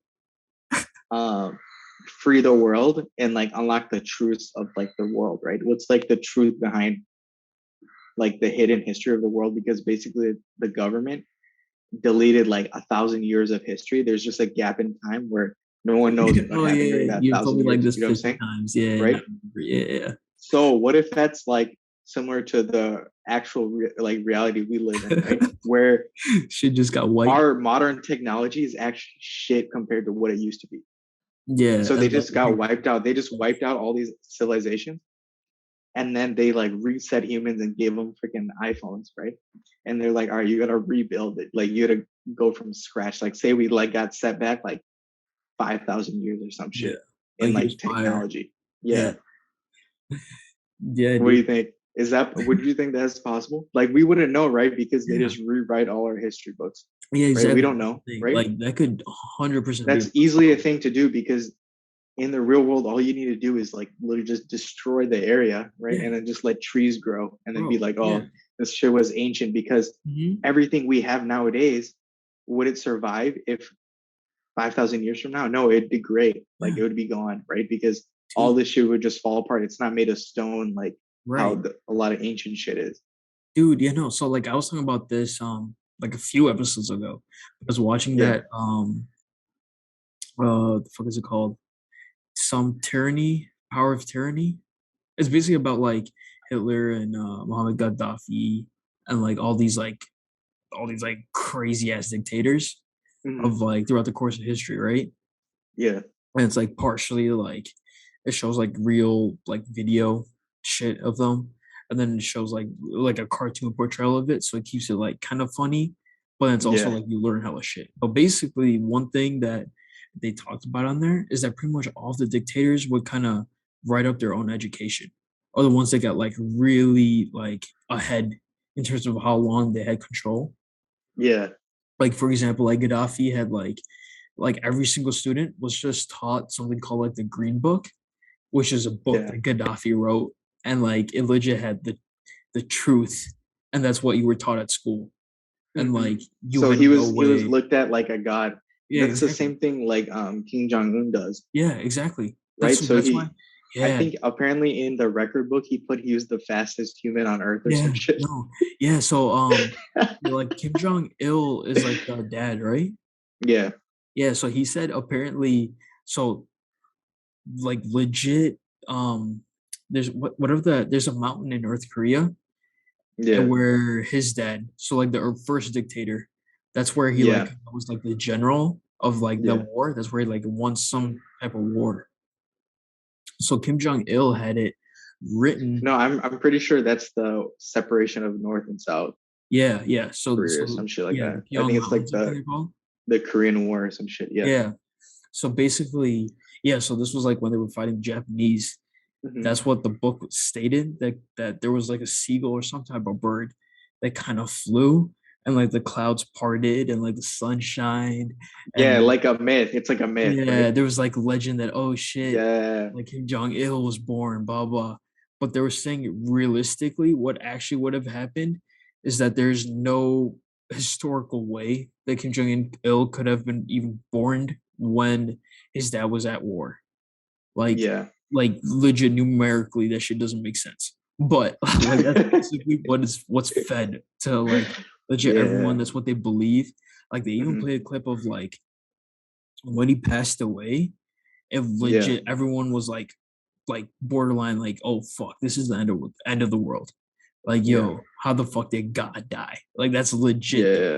um free the world and like unlock the truths of like the world, right? What's like the truth behind like the hidden history of the world, because basically the government deleted like 1,000 years of history. There's just a gap in time where no one knows what Oh happened yeah, during that you've told thousand me like years. this You know what I'm 50 saying? times. Yeah, and I Right? remember. Yeah, yeah. So what if that's like similar to the actual like reality we live in, right? Where Shit just got wiped. our modern technology is actually shit compared to what it used to be. Yeah, So they and like just got wiped out. They just wiped out all these civilizations, and then they like reset humans and gave them freaking iPhones, right? And they're like, all right, you gotta rebuild it. Like you gotta go from scratch. Like say we like got set back like 5,000 years or some yeah, shit in like like here's fire. technology. Yeah, Yeah. yeah, What do dude. you think? Is that would you think that's possible? Like we wouldn't know, right? Because they Yeah, just rewrite all our history books, yeah, right? We exactly. don't That's the know, thing. right? Like that could 100% be a That's easily a possibility. thing to do because in the real world, all you need to do is like literally just destroy the area, right? Yeah, And then just let trees grow and then be bro. like, Yeah. oh, this shit was ancient because Hmm. everything we have nowadays, would it survive if 5,000 years from now? No, it'd degrade. Like Yeah, it would be gone, right? Because all dude. this shit would just fall apart. It's not made of stone like how Right. a lot of ancient shit is. Dude, so like I was talking about this like a few episodes ago. I was watching Yeah. that the fuck is it called? Some Tyranny, Power of Tyranny. It's basically about like Hitler and Muhammad Gaddafi and like all these like crazy ass dictators Hmm. of like throughout the course of history, right? Yeah. And it's like partially like it shows like real like video shit of them, and then it shows like a cartoon portrayal of it, so it keeps it like kind of funny, but it's also Yeah. like you learn hella shit. But basically, one thing that they talked about on there is that pretty much all the dictators would kind of write up their own education, or the ones that got like really like ahead in terms of how long they had control. Yeah. Like for example, like Gaddafi had like every single student was just taught something called like the Green Book, which is a book Yeah. that Gaddafi wrote, and like it legit had the truth, and that's what you were taught at school, and Hmm. like you So had no he was way. looked at like a god. Yeah, That's the exactly. same thing like King Jong Un does, Yeah, exactly. That's right? so So that's why. he, I Yeah, think apparently in the record book he put he was the fastest human on Earth or yeah, some shit. no, yeah. So like Kim Jong Il is like the dad, right? Yeah. Yeah. So he said apparently, so like legit, there's whatever there's a mountain in North Korea and Yeah. where his dad, so like the first dictator, that's where he like Yeah. was like the general of like the Yeah. war. That's where he like won some type of war. So Kim Jong Il had it written. No, I'm pretty sure that's the separation of North and South Yeah, yeah. So Korea or so some shit like yeah, the that. I think Pyong it's like Mountains, I think they're called. the Korean War or some shit. Yeah. Yeah. So basically, yeah. So this was like when they were fighting Japanese. Hmm. That's what the book stated, that there was like a seagull or some type of bird that kind of flew, and like the clouds parted and like the sun shined, Yeah, and like a myth. It's like a myth, right? yeah, there was like legend that oh shit, Yeah. like Kim Jong Il was born, blah blah. But they were saying realistically, what actually would have happened is that there's no historical way that Kim Jong Il could have been even born when his dad was at war. Like Yeah. like legit numerically, that shit doesn't make sense. But like that's basically what's fed to like legit everyone. Yeah. That's what they believe. Like they even Hmm. play a clip of like when he passed away, if Yeah. legit everyone was like borderline like, oh fuck, this is the end of the world. Like, Yeah. yo, how the fuck did God die? Like that's legit though. Yeah.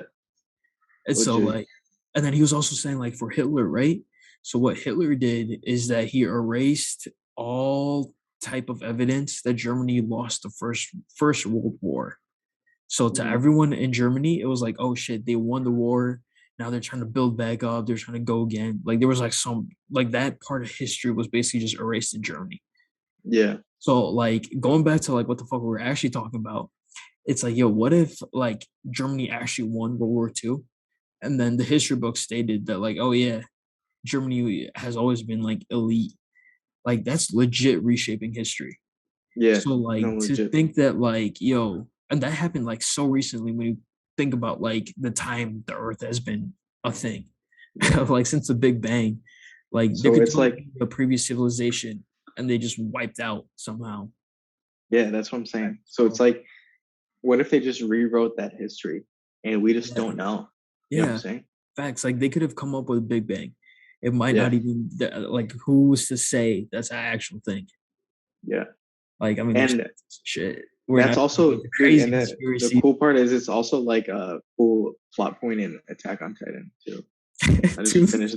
And so Legit. like, and then he was also saying like for Hitler, right? So what Hitler did is that he erased all type of evidence that Germany lost the first World War. So to Hmm. everyone in Germany, it was like, oh shit, they won the war. Now they're trying to build back up. They're trying to go again. Like there was like some like that part of history was basically just erased in Germany. Yeah. So like going back to like what the fuck we were actually talking about, it's like, yo, what if like Germany actually won World War II? And then the history book stated that like, oh yeah, Germany has always been like elite. Like that's legit reshaping history. Yeah. So No, like to legit. think that like, yo, and that happened like so recently when you think about like the time the earth has been a thing. Yeah. Like since the Big Bang. Like there So could it's totally like, be a previous civilization and they just wiped out somehow. yeah, that's what I'm saying. So it's So like, what if they just rewrote that history and we just yeah. don't know? You know what I'm Yeah. saying? Facts. Like they could have come up with Big Bang. It might not Yeah. even like who's to say that's an actual thing. Yeah. Like, I mean, there's And shit. We're that's not talking also, about the dude, crazy and then the conspiracy. cool part is it's also like a cool plot point in Attack on Titan too. Dude, I just finished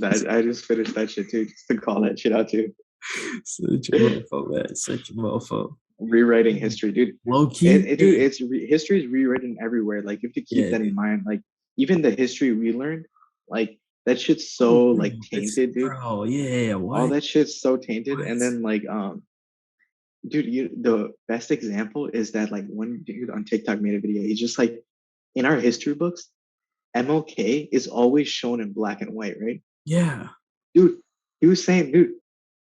that shit too, just to call that shit out too. such a mofo, man. Such a mofo. Rewriting history, dude. Low key, Dude, hey, history is rewritten everywhere. Like you have to keep yeah, that in dude. mind. Like even the history we learned, like that shit's Oh, so bro, like it's tainted, dude. bro, yeah. All What? that shit's so tainted. What? And then like dude, the best example is that like one dude on TikTok made a video. He's just like in our history books, MLK is always shown in black and white, right? Yeah, Dude, he was saying, dude,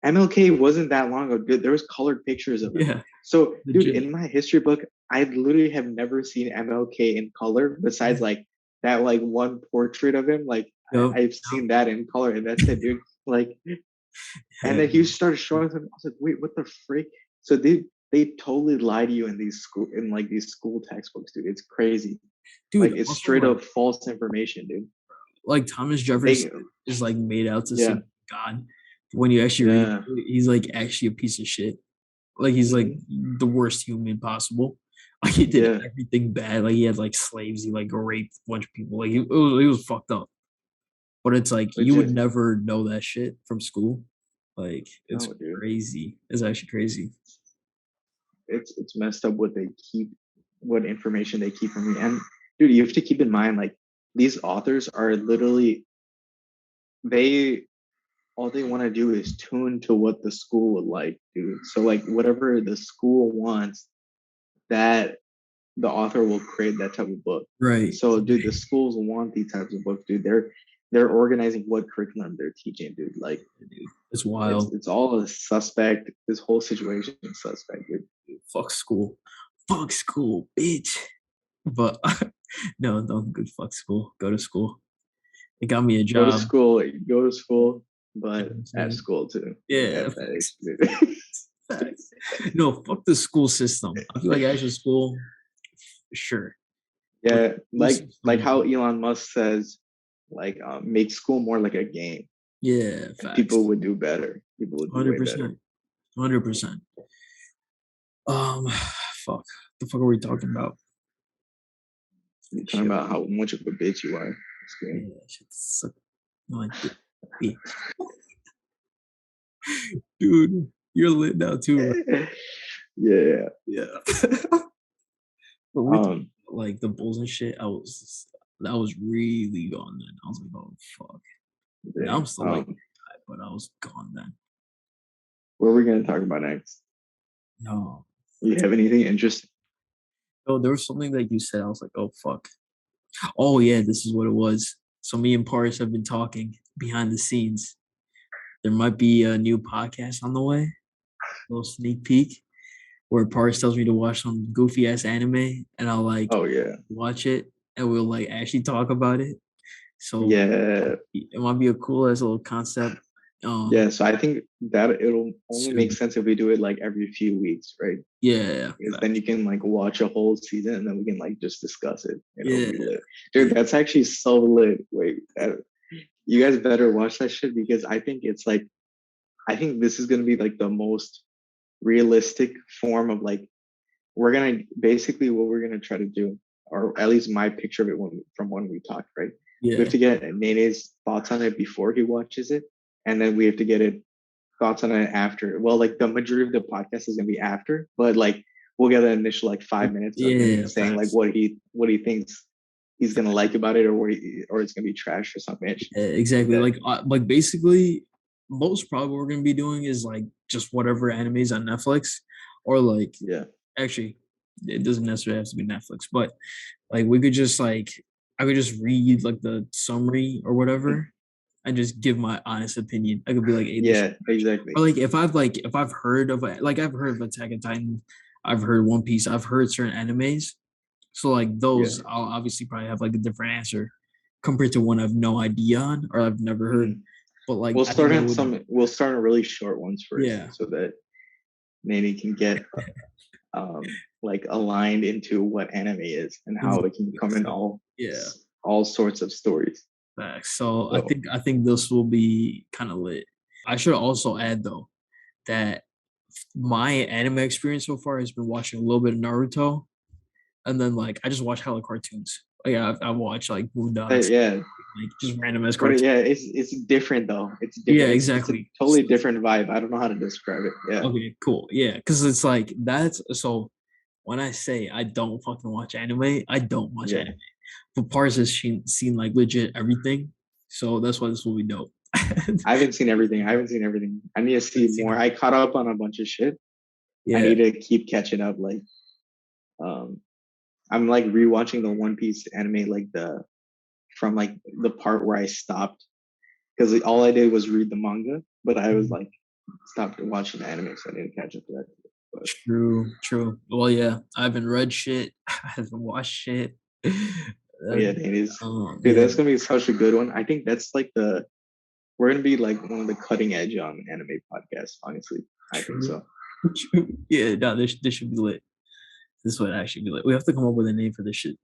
MLK wasn't that long ago. Dude, there was colored pictures of him. yeah, So, dude, legit. in my history book, I literally have never seen MLK in color besides Yeah, like that like one portrait of him. Like yo, I've seen that in color, and that's it, dude. Like, and yeah, then he started showing them. I was like, wait, what the freak? So they totally lie to you in these school in like these school textbooks, dude. It's crazy. Like dude. it's Also, straight up false information, dude. like Thomas They, Jefferson is like made out to yeah, some god. When you actually read, yeah, it, he's like actually a piece of shit. Like he's like hmm, the worst human possible. Like he did yeah. everything bad. Like he had like slaves. He like raped a bunch of people. Like he was fucked up. But it's like you would Legit. never know that shit from school. Like it's No, dude. crazy. It's actually crazy. It's messed up what information they keep from me. And dude, you have to keep in mind, like these authors are literally they all they want to do is tune to what the school would like, dude. So like whatever the school wants, that the author will create that type of book. Right. So dude, the schools want these types of books, dude. They're organizing what curriculum they're teaching, dude. Like It's it's wild. it's all a suspect. This whole situation is suspect, dude. Fuck school. Fuck school, bitch. But no, don't good fuck school. Go to school. It got me a Go to job. school, go to school, You know but what I'm at saying? school too. Yeah, At facts. that Facts. No, fuck the school system. I feel like actual school, sure. But yeah, school like system, how Elon Musk says, like make school more like a game, yeah, and people facts. would do better. People would do way better. 100%. 100%. Um, fuck. The fuck are we talking about? You're talking Shit. about how much of a bitch you are. Yeah, shit suck my dick, bitch. Dude, you're lit now too, right? Yeah. Yeah. But we talking Um. about, like the bulls and shit. I was really gone then. I was like, oh fuck. Now I'm Dang. still like, but I was gone then. What are we gonna talk about next? No. You have anything interesting? Oh, there was something that you said. I was like, oh fuck. Oh yeah, this is what it was. So me and Paris have been talking behind the scenes. There might be a new podcast on the way. A little sneak peek where Paris tells me to watch some goofy ass anime, and I'll like Oh yeah. watch it, and we'll like actually talk about it. So Yeah. it might be a cool as a little concept. Yeah. So I think that it'll only make Soon. sense if we do it like every few weeks, right? Yeah, Because then you can like watch a whole season and then we can like just discuss it and it'll yeah, be lit. Dude, yeah. that's actually so lit. Wait, you guys better watch that shit because I think this is gonna be like the most realistic form of like we're gonna basically what we're gonna try to do, or at least my picture of it from when we talked, right? We have Yeah. to get Nene's thoughts on it before he watches it, and then we have to get it thoughts on it after. Well, like the majority of the podcast is gonna be after, but like we'll get an initial like 5 minutes of him Yeah, saying like facts. what he thinks he's gonna like about it, or it's gonna be trash or something. Yeah, exactly. That Like basically, most probably what we're gonna be doing is like just whatever animes on Netflix, or like yeah. actually, it doesn't necessarily have to be Netflix, but like we could just like I could just read like the summary or whatever, and just give my honest opinion. I could be like, hey, this shit Yeah, trash. exactly. Or like if I've heard of like I've heard of Attack on Titan, I've heard One Piece, I've heard certain animes. So like Yeah. those, I'll obviously probably have like a different answer compared to one I've no idea on or I've never heard. Mhm. But like I think I would, We'll start on really short ones first yeah, so that Nani can get like aligned into what anime is and how it can exactly. come in So yeah, all sorts of stories. facts. So I So think I think this will be kind of lit. I should also add though that my anime experience so far has been watching a little bit of Naruto, and then like I just watch hella cartoons. Like I watch like Boondocks, yeah, like just random ass but cartoons. yeah, it's different though. It's Yeah, different. It's a exactly. totally So different vibe. I don't know how to describe it. Yeah, okay, cool. Yeah, because it's like that's so. When I say I don't fucking watch anime, I don't watch yeah. anime. But Pars has seen like legit everything, so that's why this will be dope. I haven't seen everything. I haven't seen everything. I need to see Seen more. I everything. caught up on a bunch of shit. I Yeah, need to keep catching up. Like, um, I'm like rewatching the One Piece anime, like the from like the part where I stopped because all I did was read the manga, but I was like stopped watching the anime, so I didn't catch up to that. But true, true. Well, yeah, I haven't read shit. I haven't watched shit. yeah, it is. Dude, Yeah, that's gonna be such a good one. I think that's like the we're gonna be like one of the cutting edge on anime podcasts. Honestly, I think true, so. true. Yeah, no, this should be lit. This would actually be lit. We have to come up with a name for this shit.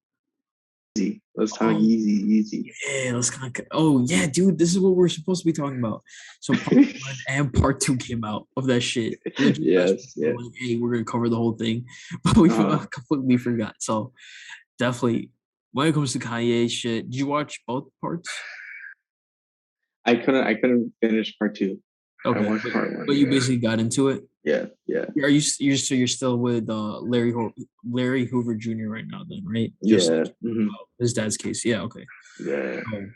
Easy. Let's talk Oh easy. yeah, let's kind of. Oh yeah, dude, this is what we're supposed to be talking about. So part one and part two came out of that shit. Legit, last week Yes, we were yes. like, hey, we're gonna cover the whole thing, but we Uh, completely forgot. So definitely, when it comes to Kanye shit, did you watch both parts? I couldn't finish part two. I Okay, watched part but one. you Yeah, basically got into it. yeah, You're still with Larry Hoover Jr. right now then, right? Just yeah. his dad's case. Yeah, okay. Yeah, Um,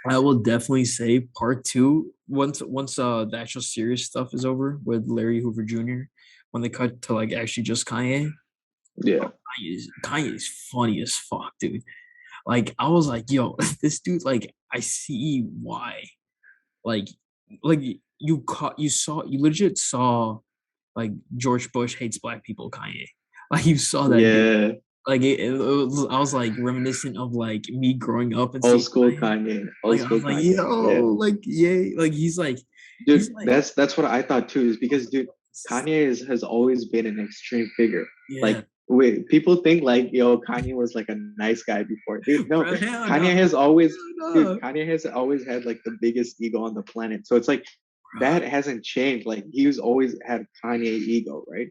I will definitely say part two once the actual serious stuff is over with Larry Hoover Jr. When they cut to like actually just Kanye. yeah, Kanye's funny as fuck, dude. Like I was like, yo, this dude, like I see why. Like like you legit saw like George Bush hates black people, Kanye. Like you saw that dude. yeah. Like I was like reminiscent of like me growing up and Old seeing school Kanye. Kanye. Old Like I school was like, Kanye. yo, Yeah. like yay, like he's Dude, like that's what I thought too, is because dude, has always been an extreme figure. yeah, Like wait, people think like yo, Kanye was like a nice guy before. Dude, no, bro, hell no, Kanye has always dude, no, Kanye has always had like the biggest ego on the planet. So it's like bro. that hasn't changed. Like he's always had Kanye ego, right?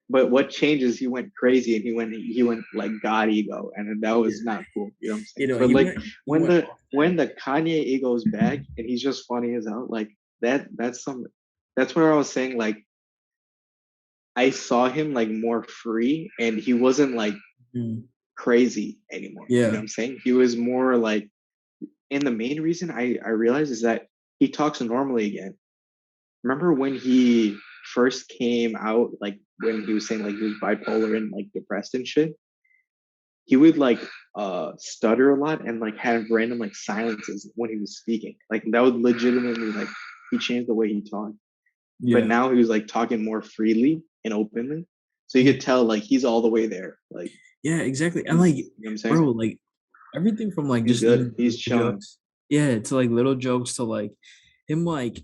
But what changes? He went crazy and he went like God ego, and then that Yeah, was not cool. You know what I'm you saying? know, But like he went off that. when the Kanye ego's back and he's just funny as hell, like that's where I was saying like I saw him like more free and he wasn't like Mm, crazy anymore. You know yeah, what I'm saying? He was more like, and the main reason I realized is that he talks normally again. Remember when he first came out, like when he was saying like he was bipolar and like depressed and shit, he would like stutter a lot and like have random like silences when he was speaking. Like that would legitimately like he changed the way he talked. But yeah, now he was like talking more freely and openly. So you mm, could tell like he's all the way there. Like yeah, exactly. And he's, like, you know what I'm saying? bro, like everything from like He's just good. even He's little chilling. jokes, yeah, to like little jokes to like him like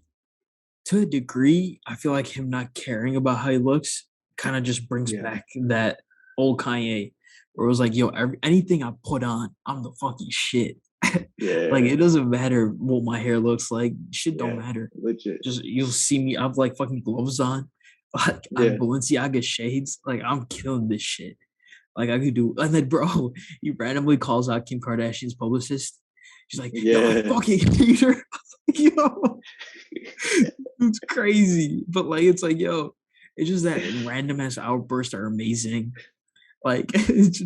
to a degree, I feel like him not caring about how he looks kind of just brings Yeah. back that old Kanye where it was like, yo, anything I put on, I'm the fucking shit. Like Yeah. it doesn't matter what my hair looks like. Shit don't Yeah. matter. Legit. Just you'll see me. I have like fucking gloves on. Like I have Yeah. Balenciaga shades. Like I'm killing this shit. Like I could do. And then, bro, he randomly calls out Kim Kardashian's publicist. She's like, "Yo, I Yeah. fucking hate her." Yo, it's crazy. But like, it's like, yo, it's just that random ass outbursts are amazing. Like,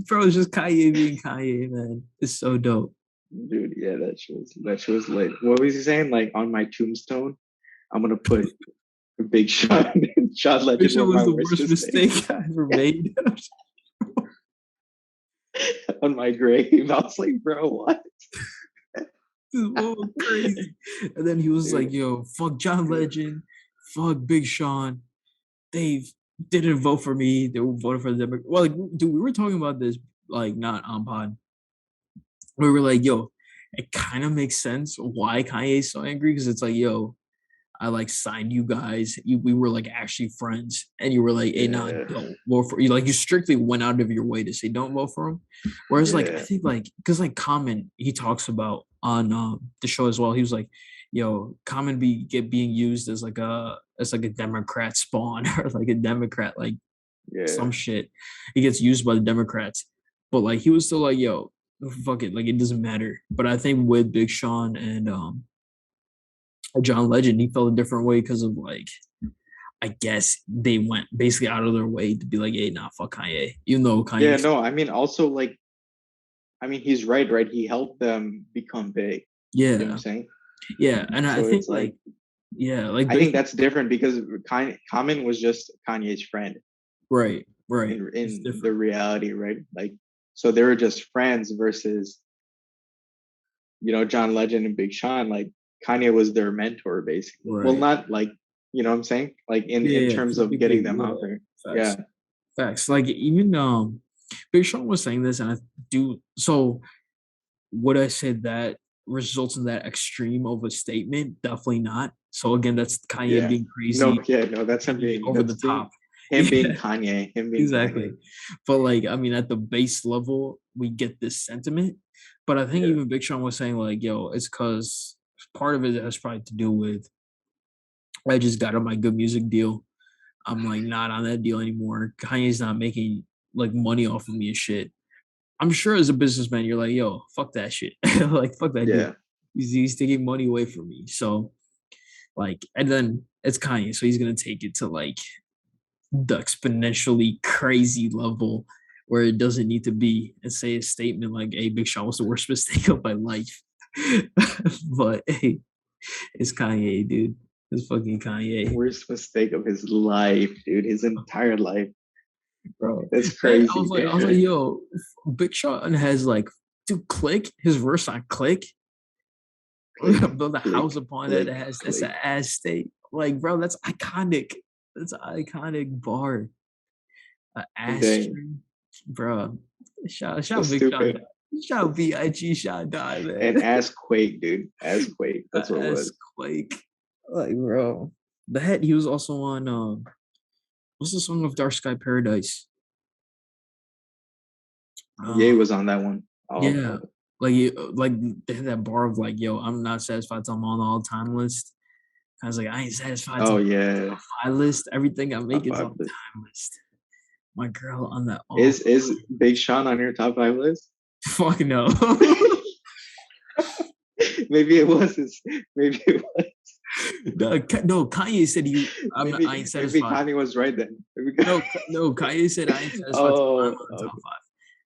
bro, it's just Kanye being Kanye, man. It's so dope. Dude, yeah, that shows lit. What was he saying? Like on my tombstone, I'm gonna put a big shot. Shot Wish legend it were was my the worst worst mistake mistake I ever made. on my grave. I was like, bro, what? This was crazy. And then he was like, Dude, yo, fuck John Legend, fuck Big Sean. They didn't vote for me. They were voting for the Democrat. Well, like, dude, we were talking about this like not on pod. We were like, yo, it kind of makes sense why Kanye's so angry because it's like, yo, I like signed you guys. We were like actually friends, and you were like, "Hey, nah, yeah, don't vote for you." Like you strictly went out of your way to say don't vote for him. Whereas, like I yeah, think like because like Common he talks about on the show as well. He was like, "Yo, Common being used as like a Democrat spawn or like a Democrat like yeah, some shit. He gets used by the Democrats, but like he was still like, yo, fuck it, like it doesn't matter." But I think with Big Sean and John Legend, he felt a different way because of like I guess they went basically out of their way to be like, hey, nah, fuck Kanye. Even though yeah. Kanye's No, I mean, also like, I mean, he's right, right? He helped them become big. You know what I'm yeah, saying? yeah. And I So think it's like like, yeah, like I Big think that's different because Common was just Kanye's friend right, right. in It's the different. reality, right? Like, so they were just friends versus John Legend and Big Sean. Like Kanye was their mentor, basically. Well, Right. not like what I'm saying, like in Yeah, terms of getting technically, them yeah. out there. Facts. Yeah, Facts. Like even Big Sean was saying this and I do so would I say that results in that extreme of a statement? Definitely not. So again, that's Kanye yeah. being No, crazy, yeah, no. That's him being being. over the That's being. top. him being Yeah, Kanye, him being exactly. Kanye. But like, I mean, at the base level, we get this sentiment. But I think Yeah, even Big Sean was saying like, "Yo, it's because part of it has probably to do with I just got on my good music deal. I'm like not on that deal anymore. Kanye's not making like money off of me and shit. I'm sure as a businessman, you're like, yo, fuck that shit. Like, fuck that dude. yeah, He's taking money away from me. So, like, and then it's Kanye. So he's going to take it to like the exponentially crazy level where it doesn't need to be and say a statement like, hey, Big Sean was the worst mistake of my life. But hey, it's Kanye, dude. It's fucking Kanye, worst mistake of his life, dude. His entire life. bro. That's And crazy. I was like, yo, Big Sean has like, dude, Click, his verse on Click, Click, build a house click, upon it. click, It has it's click. an ass state. Like, bro, that's iconic. That's an iconic bar. An ass Dang, tree, bro. so Shout Big Sean. stupid. Shout B.I.G. Shout die, And man. ass Quake, dude. Ass Quake. That's what it Ass was. Quake. Like, bro. The head, he was also on what's the song of Dark Sky Paradise? Ye Uh was on that one. yeah. Oh, Like they had that bar of like, yo, I'm not satisfied till I'm on the all time list. I was like, I ain't satisfied till oh I'm on yeah. my list. Everything I make Top is five on list. time list. My girl on that all Is Big Sean on your top five list? fuck no. Maybe it was. Maybe it was. No, Kanye said I'm not I ain't Maybe satisfied. Kanye was right then. No, Kanye said I ain't satisfied till I'm Oh, on the top okay. five.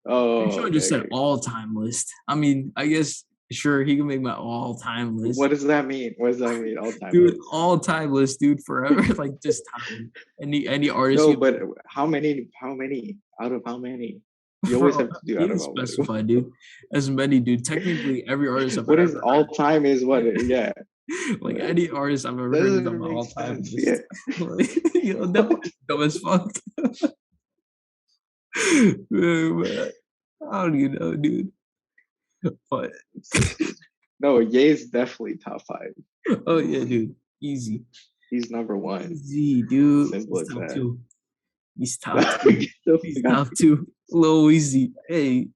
Big Oh, Sean okay, just said okay. all time list. I mean, I guess sure he can make my all time list. What does that mean? What does that mean? All time Dude, list. all time list, dude, forever. Like just time. Any artist No, you but how many? How many? Out of how many? You always bro, have to do he out didn't of how many. specify, dude. As many, dude. Technically every artist I've What is ever all time? Is what? Yeah. like What? any artist I've ever That heard is on doesn't my make all time sense. Yeah. list. Like, yo, that part is dumb as fuck. Man, how do you know, dude? But It's so stupid. No, Ye's definitely top five. oh yeah, dude. Easy. He's number one. Easy, dude. Simple He's as top that. two. He's top two. Get the He's fuck out of top two. Lil Weezy. Hey,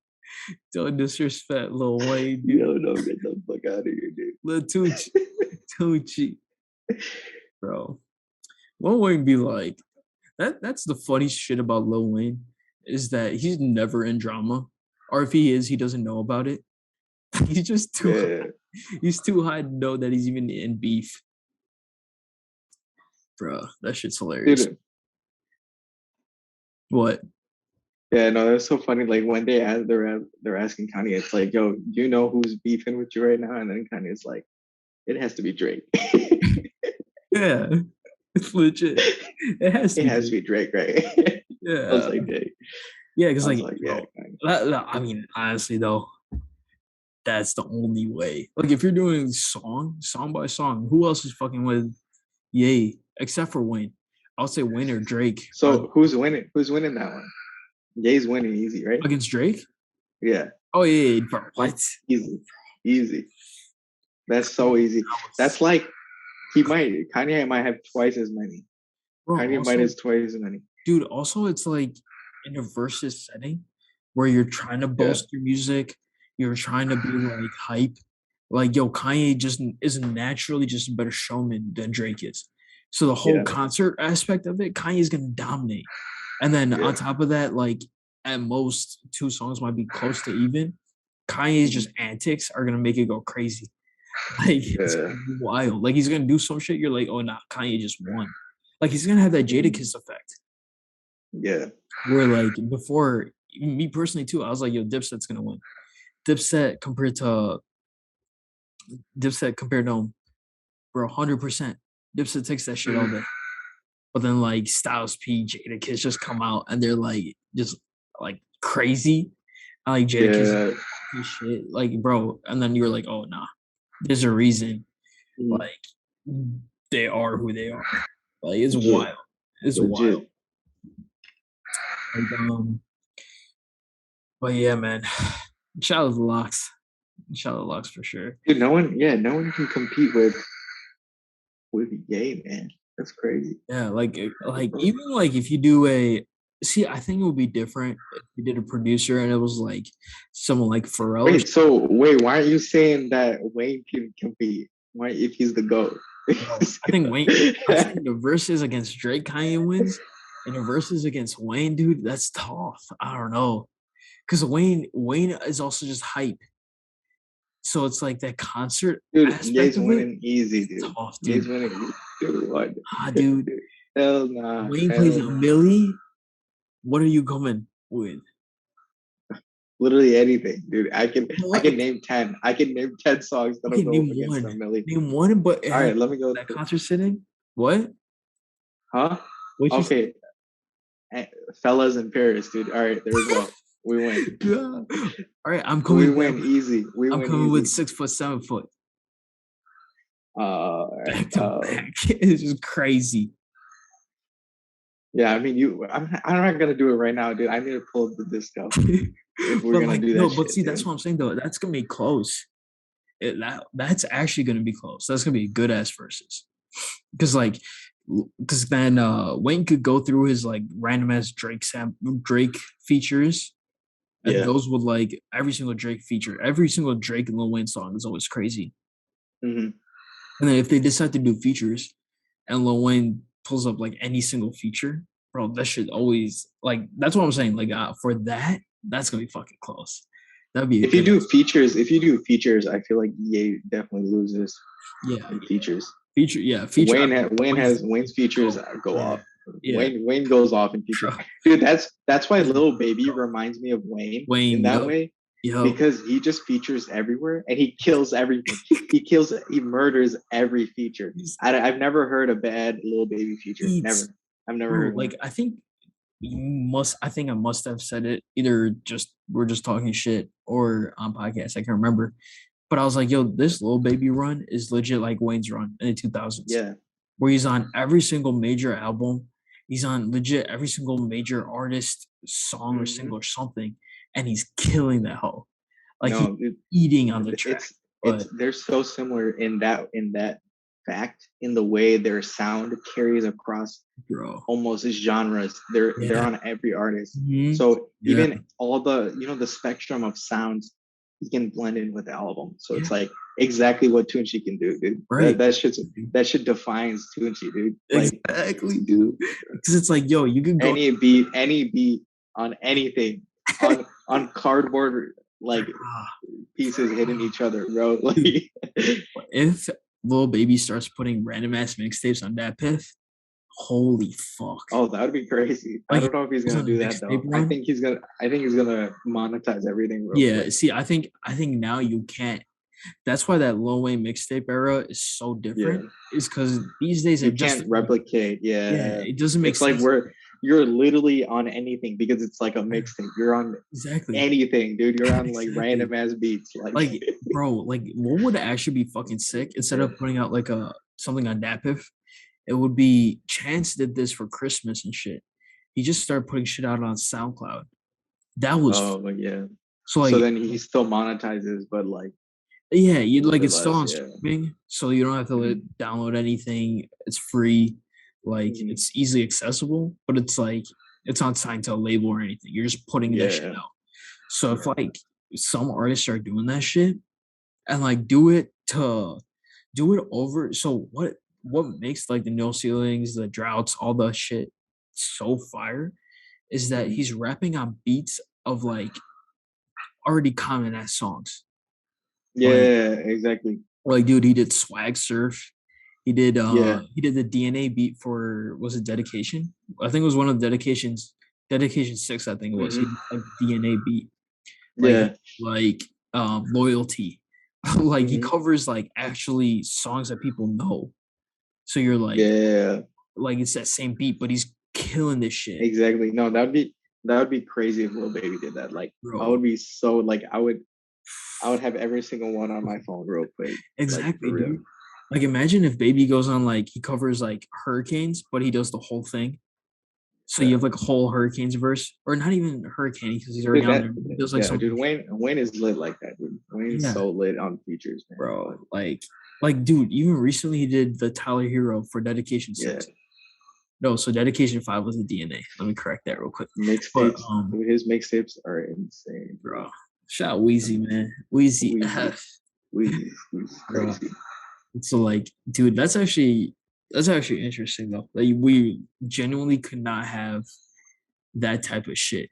don't disrespect Lil Wayne, here. dude. Yo, no, get the fuck out of here, Lil Tucci. Tucci, bro. Lil Wayne be like, that's the funny shit about Lil Wayne is that he's never in drama. Or if he is, he doesn't know about it. He's just too high. Yeah. He's too high to know that he's even in beef. Bro, that shit's hilarious. Dude, What? yeah, no, that's so funny. Like when they're asking Kanye, it's like, yo, do you know who's beefing with you right now? And then Kanye's like, it has to be Drake. Yeah, it's legit. It has to It be has to Drake. be Drake, right? I was Yeah. like, Drake. Yeah, because I was like, like, yeah, bro, I mean, honestly though, that's the only way. Like, if you're doing song by song, who else is fucking with Ye except for Wayne? I would say Wayne or Drake are so who's winning? Who's winning that one? Ye's winning easy, right? against Drake. Yeah, Oh yeah, bro, like what? easy, easy. That's so easy. That's like Kanye might have twice as many. Bro, Kanye might also, have twice as many. dude, also it's like in a versus setting where you're trying to Yeah, boast your music, you're trying to be like hype. Like, yo, Kanye just is naturally just a better showman than Drake is. So the whole yeah, concert aspect of it, Kanye's gonna dominate. And then yeah. on top of that, like at most two songs might be close to even. Kanye's Mhm. just antics are gonna make it go crazy. Like it's Yeah, gonna be wild. Like he's gonna do some shit. You're like, oh nah, Kanye just won. Like he's gonna have that mhm. Jadakiss effect. Yeah, Where like before me personally too, I was like, yo, Dipset's gonna win. Dipset compared to Dipset compared to him, bro, 100%. Dipset takes that shit all Mhm. day. But then like Styles P, Jadakiss just come out and they're like just like crazy. And like Jadakiss Yeah, is shit. Like, bro, and then you're like, oh nah, there's a reason. mhm. Like they are who they are. Like it's Legit, wild. It's wild. legit. Like, but yeah, man. Shout out the locks. Shout out the locks for sure. Dude, no one can compete with Ye, man. That's crazy. Yeah, like even like if you do a see, I think it would be different if you did a producer and it was like someone like Pharrell or Wait, why aren't you saying that Wayne can compete? Why if he's the GOAT? bro. I think the verses against Drake Kanye wins and the verses against Wayne, dude, that's tough. I don't know. Because Wayne is also just hype. So it's like that concert Dude, aspect Ye's of it winning easy, is dude. tough, Ye's dude. winning easy. Dude, what? Dude, Hell nah, Wayne plays hell a nah. milli. What are you coming with? Literally anything, dude. I What? can name 10. I can name 10 songs that'll Okay, go name against a one. Millie. Name one, but it All has right, let me go that through. concert sitting. What? Huh? What you Okay. Fellas in Paris, dude. All right, there we go. We win. All right, We win easy. We I'm win coming with easy. 6 foot, 7 foot, All right. back to back. It's just crazy. Yeah, I mean, I'm not gonna do it right now, dude. I need to pull up the disco if we're But gonna like do no, that but shit, see, that's dude. what I'm saying though. That's gonna be close. That's actually gonna be close. That's gonna be a good ass versus. Because like, because then Wayne could go through his like random ass Drake features, and Yeah. those would like every single Drake feature, every single Drake and Lil Wayne song is always crazy. Hmm. And then if they decide to do features, and Lil Wayne pulls up like any single feature, bro, that should always like that's what I'm saying. Like for that, that's gonna be fucking close. That'd be a good ass. If you do features, I feel like Ye definitely loses Yeah, in features. feature. Yeah, feature. I mean, Wayne's features go yeah, off. yeah, Wayne goes off in features. bro. Dude, that's why Lil Baby reminds me of Wayne in Wayne, that yup, way yup. because he just features everywhere and he kills everything. He murders every feature. I've never heard a bad Lil Baby feature. Eats, Never. I've never bro. heard one. Like I think you must. I think I must have said it either just we're just talking shit or on podcast. I can't remember. But I was like, yo, this little baby run is legit like Wayne's run in the 2000s, Yeah. where he's on every single major album. He's on legit every single major artist song or Hmm. single or something, and he's killing that hoe. Like he's No, eating on the track. it's But they're so similar in that fact in the way their sound carries across bro, almost genres. They're yeah, on every artist. mhm, So yeah, even all the the spectrum of sounds you can blend in with the album. So yeah, it's like exactly what Tunchi can do, dude. right. That shit defines Tunchi, dude. Like Exactly, dude. Because it's like, yo, you could go. any beat on anything on cardboard like Ah, pieces hitting each other, bro. Like dude, if Lil Baby starts putting random ass mixtapes on that piff, holy fuck. oh, that would be crazy. I Like don't know if he's goes gonna on a do that mixtape though. run. I think he's gonna monetize everything real Yeah, quick. see, I think now you can't. That's why that Lil Wayne mixtape era is so Yeah. different. Is because these days You it just can't replicate. yeah, Yeah. it doesn't make It's like sense. you're literally on anything because it's like a Yeah, mixtape. You're on exactly, anything, dude. You're on like exactly. random ass beats. Like Like, bro, like what would actually be fucking sick instead of putting out like a something on Dapiff, it would be Chance did this for Christmas and shit. He just started putting shit out on SoundCloud. That was oh like yeah. so So like then he still monetizes, but like yeah, you a little like bit it's still less. on Yeah. streaming, so you don't have to Hmm. download anything. It's free, like Hmm. it's easily accessible, but it's like it's not signed to a label or anything. You're just putting that shit Yeah. out. So if Yeah. like some artists are doing that shit and like do it over. So what makes like the no ceilings, the droughts, all the shit so fire is that Hmm. he's rapping on beats of like already common ass songs. Like Yeah. Exactly. dude, he did Swag Surf. Yeah. He did the DNA beat for was it Dedication? I think it was one of the Dedication 6, I think it was. He Hmm. did, like DNA beat. Like Yeah. like Loyalty. Like he Hmm. covers like actually songs that people know. So you're Yeah. like it's that same beat, but he's killing this shit, Exactly. No, that would be crazy if Lil Baby did that. Like I bro. would be so like I would have every single one on my phone real quick. Like Exactly, for real. dude. Like imagine if Baby goes on like he covers like Hurricanes, but he does the whole thing. So you Yeah. have like a whole Hurricanes verse, or not even Hurricane because he's already Dude, on there. He does like yeah, some, dude, Wayne is lit like that, dude. Wayne's yeah, so lit on features, man. But bro. Like, Like, dude, even recently he did the Tyler Hero for Dedication Yeah, 6. No, so Dedication 5 was the DNA. Let me correct that real quick. But mixtapes. His mixtapes are insane, bro. bro, shout out Wheezy, man. Wheezy Weezy, F, Weezy's bro. crazy. So like, dude, that's actually interesting though. Like we genuinely could not have that type of shit.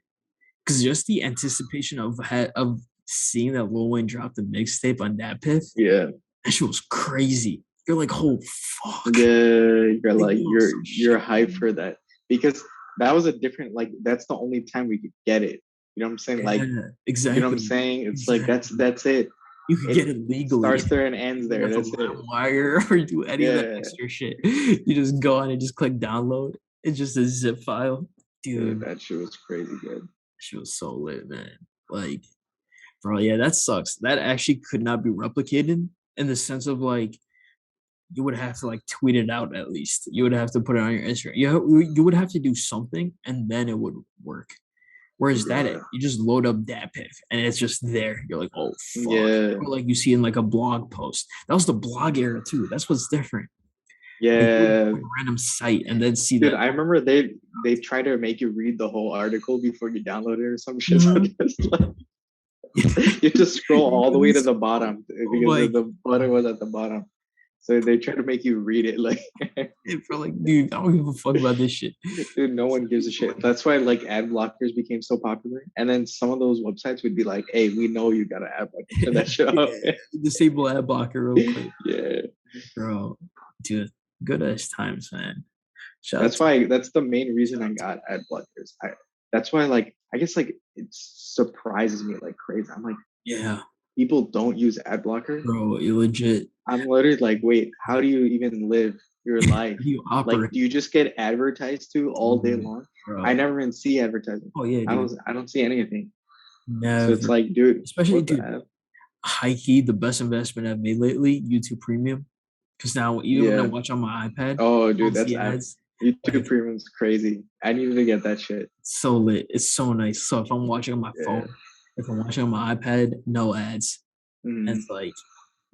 Cause just the anticipation of seeing that Lil Wayne drop the mixtape on that piff, Yeah, that shit was crazy. You're like, oh fuck. yeah. You're Like, like yo, you're some you're shit, hyped man. for that because that was a different like that's the only time we could get it. You know what I'm saying? Like, Yeah, you know what I'm exactly. saying? It's like that's Exactly. that's it. You could It get it legally. starts there and ends You don't there. have to That's it. LimeWire or do any of that Yeah, extra shit. You just go on and just click download. It's just a zip file. yeah. Dude, That shit was crazy good. she was so lit, man. Like, bro, yeah, that sucks. That actually could not be replicated in the sense of like you would have to like tweet it out at least. You would have to put it on your Instagram. You would have to do something and then it would work. Whereas that Yeah, you just load up DatPiff and it's just there. You're like, oh fuck. yeah, Or like you see in like a blog post. That was the blog era too. That's what's different. Like you would go yeah. to a random site and then see Dude, that. I remember they try to make you read the whole article before you download it or some shit Mhm. like this. Like, you just scroll all the way to Because, the bottom because like, the button was at the bottom. So they try to make you read it. Like, for like, dude, I don't give a fuck about this shit. dude, no one gives a shit. That's why like ad blockers became so popular. And then some of those websites would be like, "Hey, we know you got an ad blocker. Turn that shit off." Yeah, disable ad blocker real quick, Yeah, bro. Dude, good as times, man. Shout out that's to why. That's the main shout reason I out to got ad blockers. That's why like I guess like it surprises me like crazy. I'm like yeah, people don't use ad blocker. bro. You legit. I'm literally like, wait, how do you even live your life? You Like, operate, do you just get advertised to all day long? I bro. never even see advertising. Oh yeah, dude. I don't see anything. So it's Never. like, dude, Especially, what the dude, F? high key, the best investment I've made lately, YouTube Premium. Because now, even when I Yeah. watch on my iPad, Oh, I dude, don't that's see app. ads. YouTube Like, Premium's crazy. I needed to get that shit. it's so lit. It's so nice. So if I'm watching on my Yeah. phone, if I'm watching on my iPad, no ads. And Mm, it's like,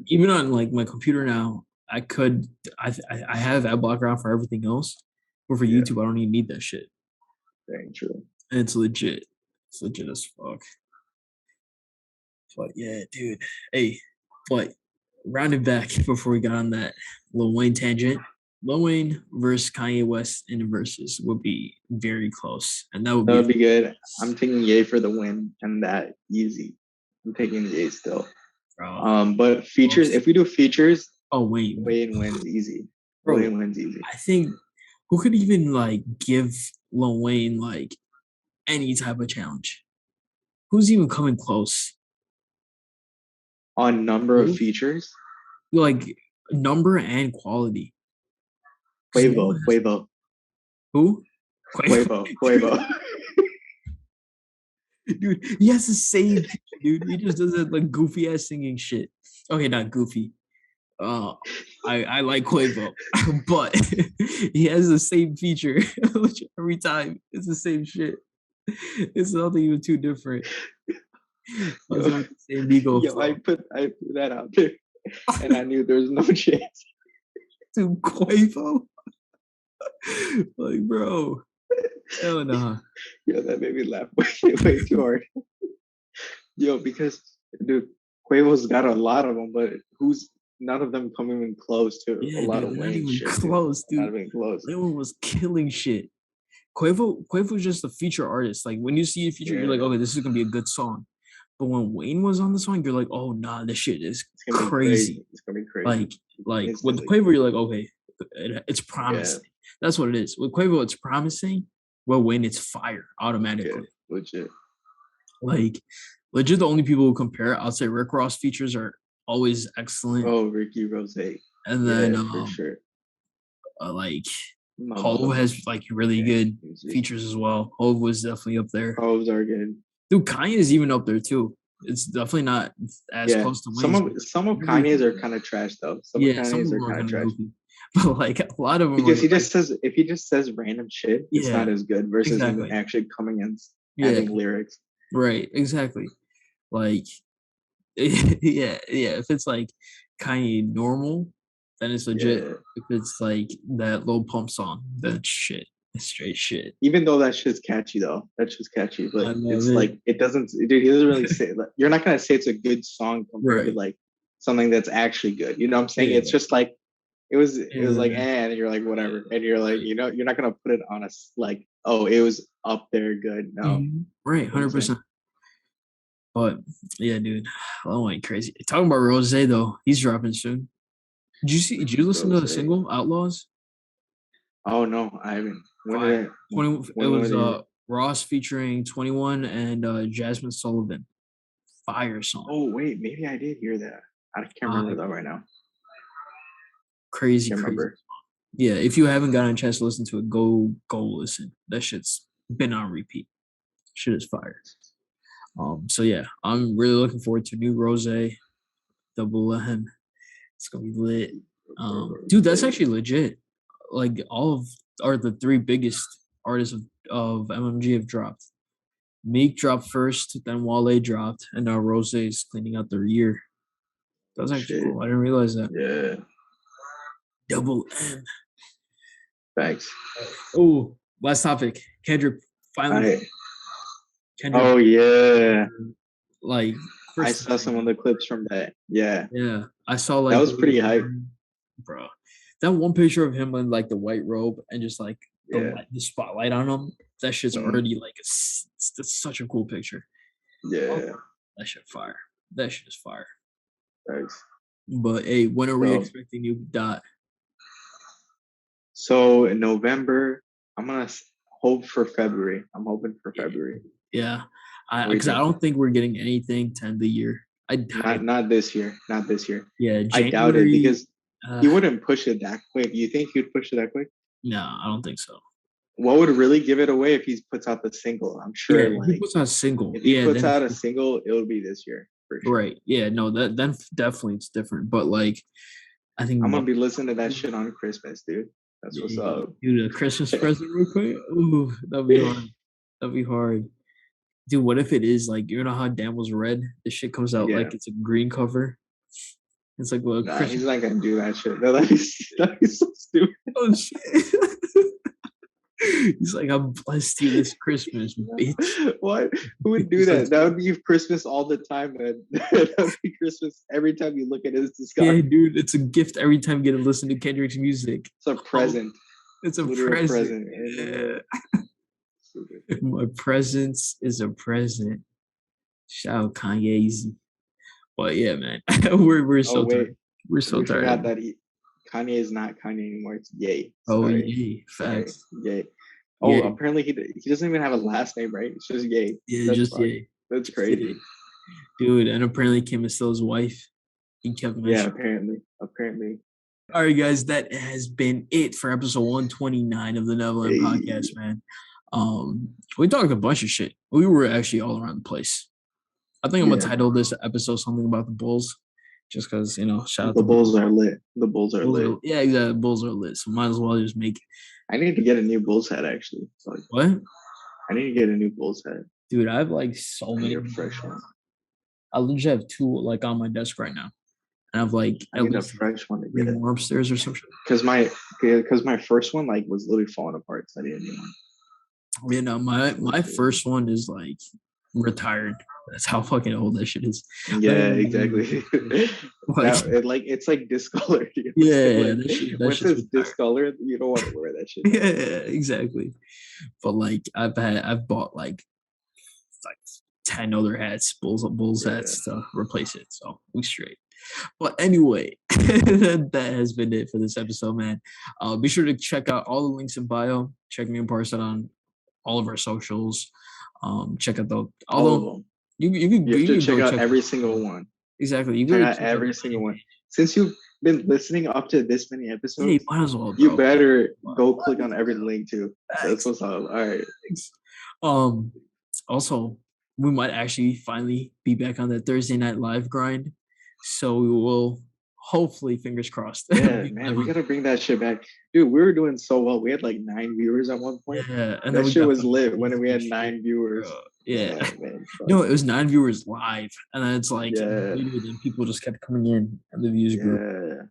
even on like my computer now, I could, I have ad blocker on for everything else, but for yeah, YouTube, I don't even need that shit. dang true. And it's legit. It's legit as fuck. But yeah, dude. Hey, but rounded back before we got on that Lil Wayne tangent. Lil Wayne versus Kanye West in the verses would be very close, and that would That be a would be good. I'm taking Yay for the win and that easy. I'm taking Yay still. bro. But features, Close. if we do features, Oh Wayne, Wayne wins easy. bro. Wayne wins easy. I think who could even like give Lil Wayne like any type of challenge? Who's even coming close? On number of Who? features, Like number and quality, because no one Quavo, has Quavo, who. Quavo, Quavo. Dude, he has the same picture, dude. He just does that like goofy ass singing shit. Okay, not goofy. Uh, I like Quavo, but he has the same feature every time. It's the same shit. It's nothing even too different. Yo, Also with the same ego yo, flow. I put that out there, and I knew there was no chance. To Quavo, like bro, hell nah. Yo, that made me laugh way too hard. Yo, because dude, Quavo's got a lot of them, but who's none of them come even close to a Yeah, lot dude, of they're not Wayne even shit, dude. close, Not dude. even close. Lil was killing shit. Quavo's just a feature artist. Like when you see a feature, you're like, Yeah, okay, this is gonna be a good song. But when Wayne was on the song, you're like, oh nah, this shit is it's gonna be crazy. crazy. It's gonna be crazy Like like with instantly. Quavo, you're like, okay, it's Yeah, promising. That's what it is. With Quavo, it's promising. Well, Wayne, it's fire yeah, automatically. legit. Like legit, the only people who compare, I'll say Rick Ross features are always excellent, Oh, Ricky Rose. and then Yeah, for sure. like My Hove mother. has like really Yeah, good easy. features as well. Hove was definitely up there. Coves are good. Dude, Kanye is even up there too. It's definitely not as Yeah, close to Wayne's, but some of really Kanye's are close. kind of trash though. Some of Yeah, some Kanye's of are them are kind of kind of trash goofy, but like a lot of them are because he like, just says if he just says random shit, it's not yeah, as good versus him exactly, actually coming and yeah, having lyrics. right, exactly. Like, yeah, yeah. If it's like Kanye normal, then it's legit. Yeah. If it's like that Lil Pump song, then it's shit. It's straight shit. Even though that shit's catchy though, that shit's catchy, but I love it's it. like it doesn't. Dude, he doesn't really say. Like, you're not gonna say it's a good song compared to Right. like something that's actually good. You know what I'm saying? It's Yeah. just like it was like Yeah. and you're like whatever, and you're like Right. you're not gonna put it on like oh it was up there good. No, Right. you know what I'm saying? 100%. But yeah, dude. Oh my crazy. Talking about Rose though, he's dropping soon. Did you see? Did you listen to Rose. the single Outlaws? Oh no, I haven't. When did Fire. I? 20. It When was did it? Ross featuring 21 and Jasmine Sullivan. Fire song. Oh wait, maybe I did hear that. I can't remember Fire. that right now. Crazy, Can't crazy. remember. Yeah, if you haven't gotten a chance to listen to it, go listen. That shit's been on repeat. Shit is fire. So yeah, I'm really looking forward to new Rose Double M. It's gonna be lit. Dude, that's Rose. actually legit. Like all of are the three biggest artists of MMG have dropped. Meek dropped first, then Wale dropped, and now Rose is cleaning out their year. That's actually Shit. cool. I didn't realize that. Yeah. Double M. Thanks. Oh, last topic. Kendrick finally. I. Kendrick, Oh yeah. like I first saw time, some of the clips from that. Yeah. yeah. I saw That like was pretty hype. bro. That one picture of him in like the white robe and just like Yeah. the spotlight on him. That shit's Mhm. already like it's such a cool picture. Oh, Yeah. that shit fire. That shit is fire. Thanks. But hey, when are we So expecting you dot? so in November, I'm gonna hope for February. I'm hoping for Yeah, February. yeah. I What do you because I think? don't think we're getting anything to end the year. Not this year. Not this year. Yeah, I doubt it January. because he wouldn't push it that quick. You think he would push it that quick? No, I don't think so. What would really give it away if he puts out the single? I'm Yeah, sure if he like puts out a single, if he yeah, puts then out a single, it'll be this year for sure. right. Yeah, no, that then definitely it's different. But like I think I'm gonna be listening to that shit on Christmas, dude. That's what's yeah, up. dude, a Christmas present real quick. Ooh, that'd be hard. That'd be hard. Dude, what if it is like you know how Dan was red? This shit comes out Yeah. like it's a green cover. It's like well Nah, Christmas. he's not gonna do that shit. No, that'd be so stupid. Oh shit. He's like, I blessed you this Christmas, bitch. What? Who would do He's like, that? That would be Christmas all the time, man. That would be Christmas every time you look at his yeah, discography. dude, it's a gift every time you get to listen to Kendrick's music. It's a Oh, present. it's It's a literally a present. present. Yeah. Stupid. My presence is a present. Shout out Kanye Easy. But yeah, man, we're Oh so wait, tired. We're so we tired of forgot it. that Kanye is not Kanye anymore. It's Ye. Oh Sorry, yeah, sorry, facts. Ye. Oh, Yeah, apparently he doesn't even have a last name, right? It's just Ye. yeah, That's just fuck. yeah, That's just yeah, crazy. dude. And apparently Kim is still his wife. He kept Yeah, mentioning. apparently. All right, guys, that has been it for episode 129 of the Neverland Hey, Podcast, man. We talked a bunch of shit. We were actually all around the place. I think I'm gonna yeah, title this episode something about the Bulls, just because shout out the the Bulls. Bulls are lit. The Bulls are Bulls lit. are yeah, exactly. Bulls are lit, so might as well just make I need to get a new Bulls hat actually. So what, I need to get a new Bulls hat. dude. I have like so I need many. a fresh one. I literally have two like on my desk right now, and I have like I at need a least fresh one to three get more upstairs or something. because my first one like was literally falling apart. So I need a new one. My first one is like retired. That's how fucking old that shit is. I Yeah, exactly. like That it's like discolored. You know what I'm saying? yeah, Like that once shit's it's retired. discolored, you don't want to wear that shit. Yeah, exactly. But like I've bought like 10 other hats, Bulls Yeah. hats to replace it. So we straight. But anyway, that has been it for this episode, man. Be sure to check out all the links in bio. Check me and Parson on all of our socials. Check out the All of although them. You have you to could check go out check every single one. exactly. You Check go out check out every the single main one. page. Since you've been listening up to this many Yeah, you episodes, might as well, you bro. better go What? click on every link too. That's Thanks. what's up. All right. Thanks. Um, Also, we might actually finally be back on that Thursday night live grind. So we will hopefully, fingers crossed, Yeah, be man, live we on. gotta bring that shit back. Dude, we were doing so well. We had like 9 viewers at one point. Yeah, and then That we shit got was fucking lit when we canceled and had shit. 9 viewers. Bro. Yeah. Oh man, fuck. No, it was 9 viewers live, and then it's like Yeah, later, then people just kept coming in, and the views grew. yeah.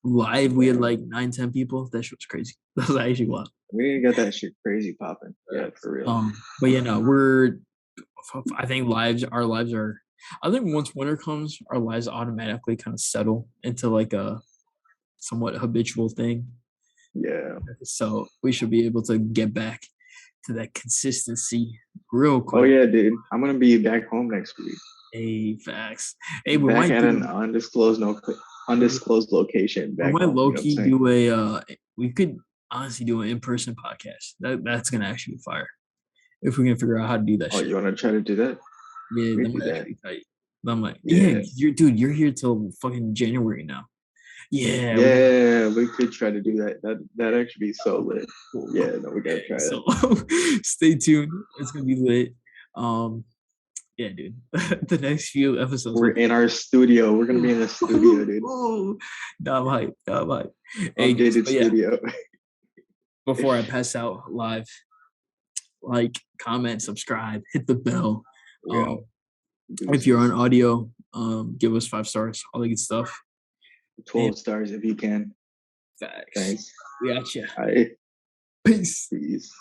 Live, we had Damn. like 9, 10 people. That shit was crazy. That was actually wild. We need to get that shit crazy popping. Yeah, for real. But yeah, no, I think our lives are. I think once winter comes, our lives automatically kind of settle into like a somewhat habitual thing. Yeah. So we should be able to get back to that consistency real Oh quick. yeah, dude. I'm gonna be back home next week. Hey, facts. Hey, Back at an undisclosed no undisclosed location we back might home. You low know what I'm key saying? do a. We could honestly do an in person podcast. That's gonna actually be fire if we can figure out how to do that Oh, shit. you wanna try to do that? Yeah, We that can do might that. actually be tight. I'm like, yeah, Yeah. you're here till fucking January now. Yeah, we got Yeah, we could try to do that. That actually be so lit. cool. Yeah, no, we gotta try So that. stay tuned. It's gonna be lit. Um, yeah, dude. The next few episodes We're will be. in our studio. We're gonna be in the studio, dude. Oh, nah, I'm hype. Nah, I'm hype. Hey, guys, Updated but yeah, studio. before I pass out live, like, comment, subscribe, hit the bell. Yeah, Um, if you're on deuces. audio, give us 5 stars, all the good stuff. And 12 stars if you can. facts. Thanks. We got you. All right. Peace. Peace.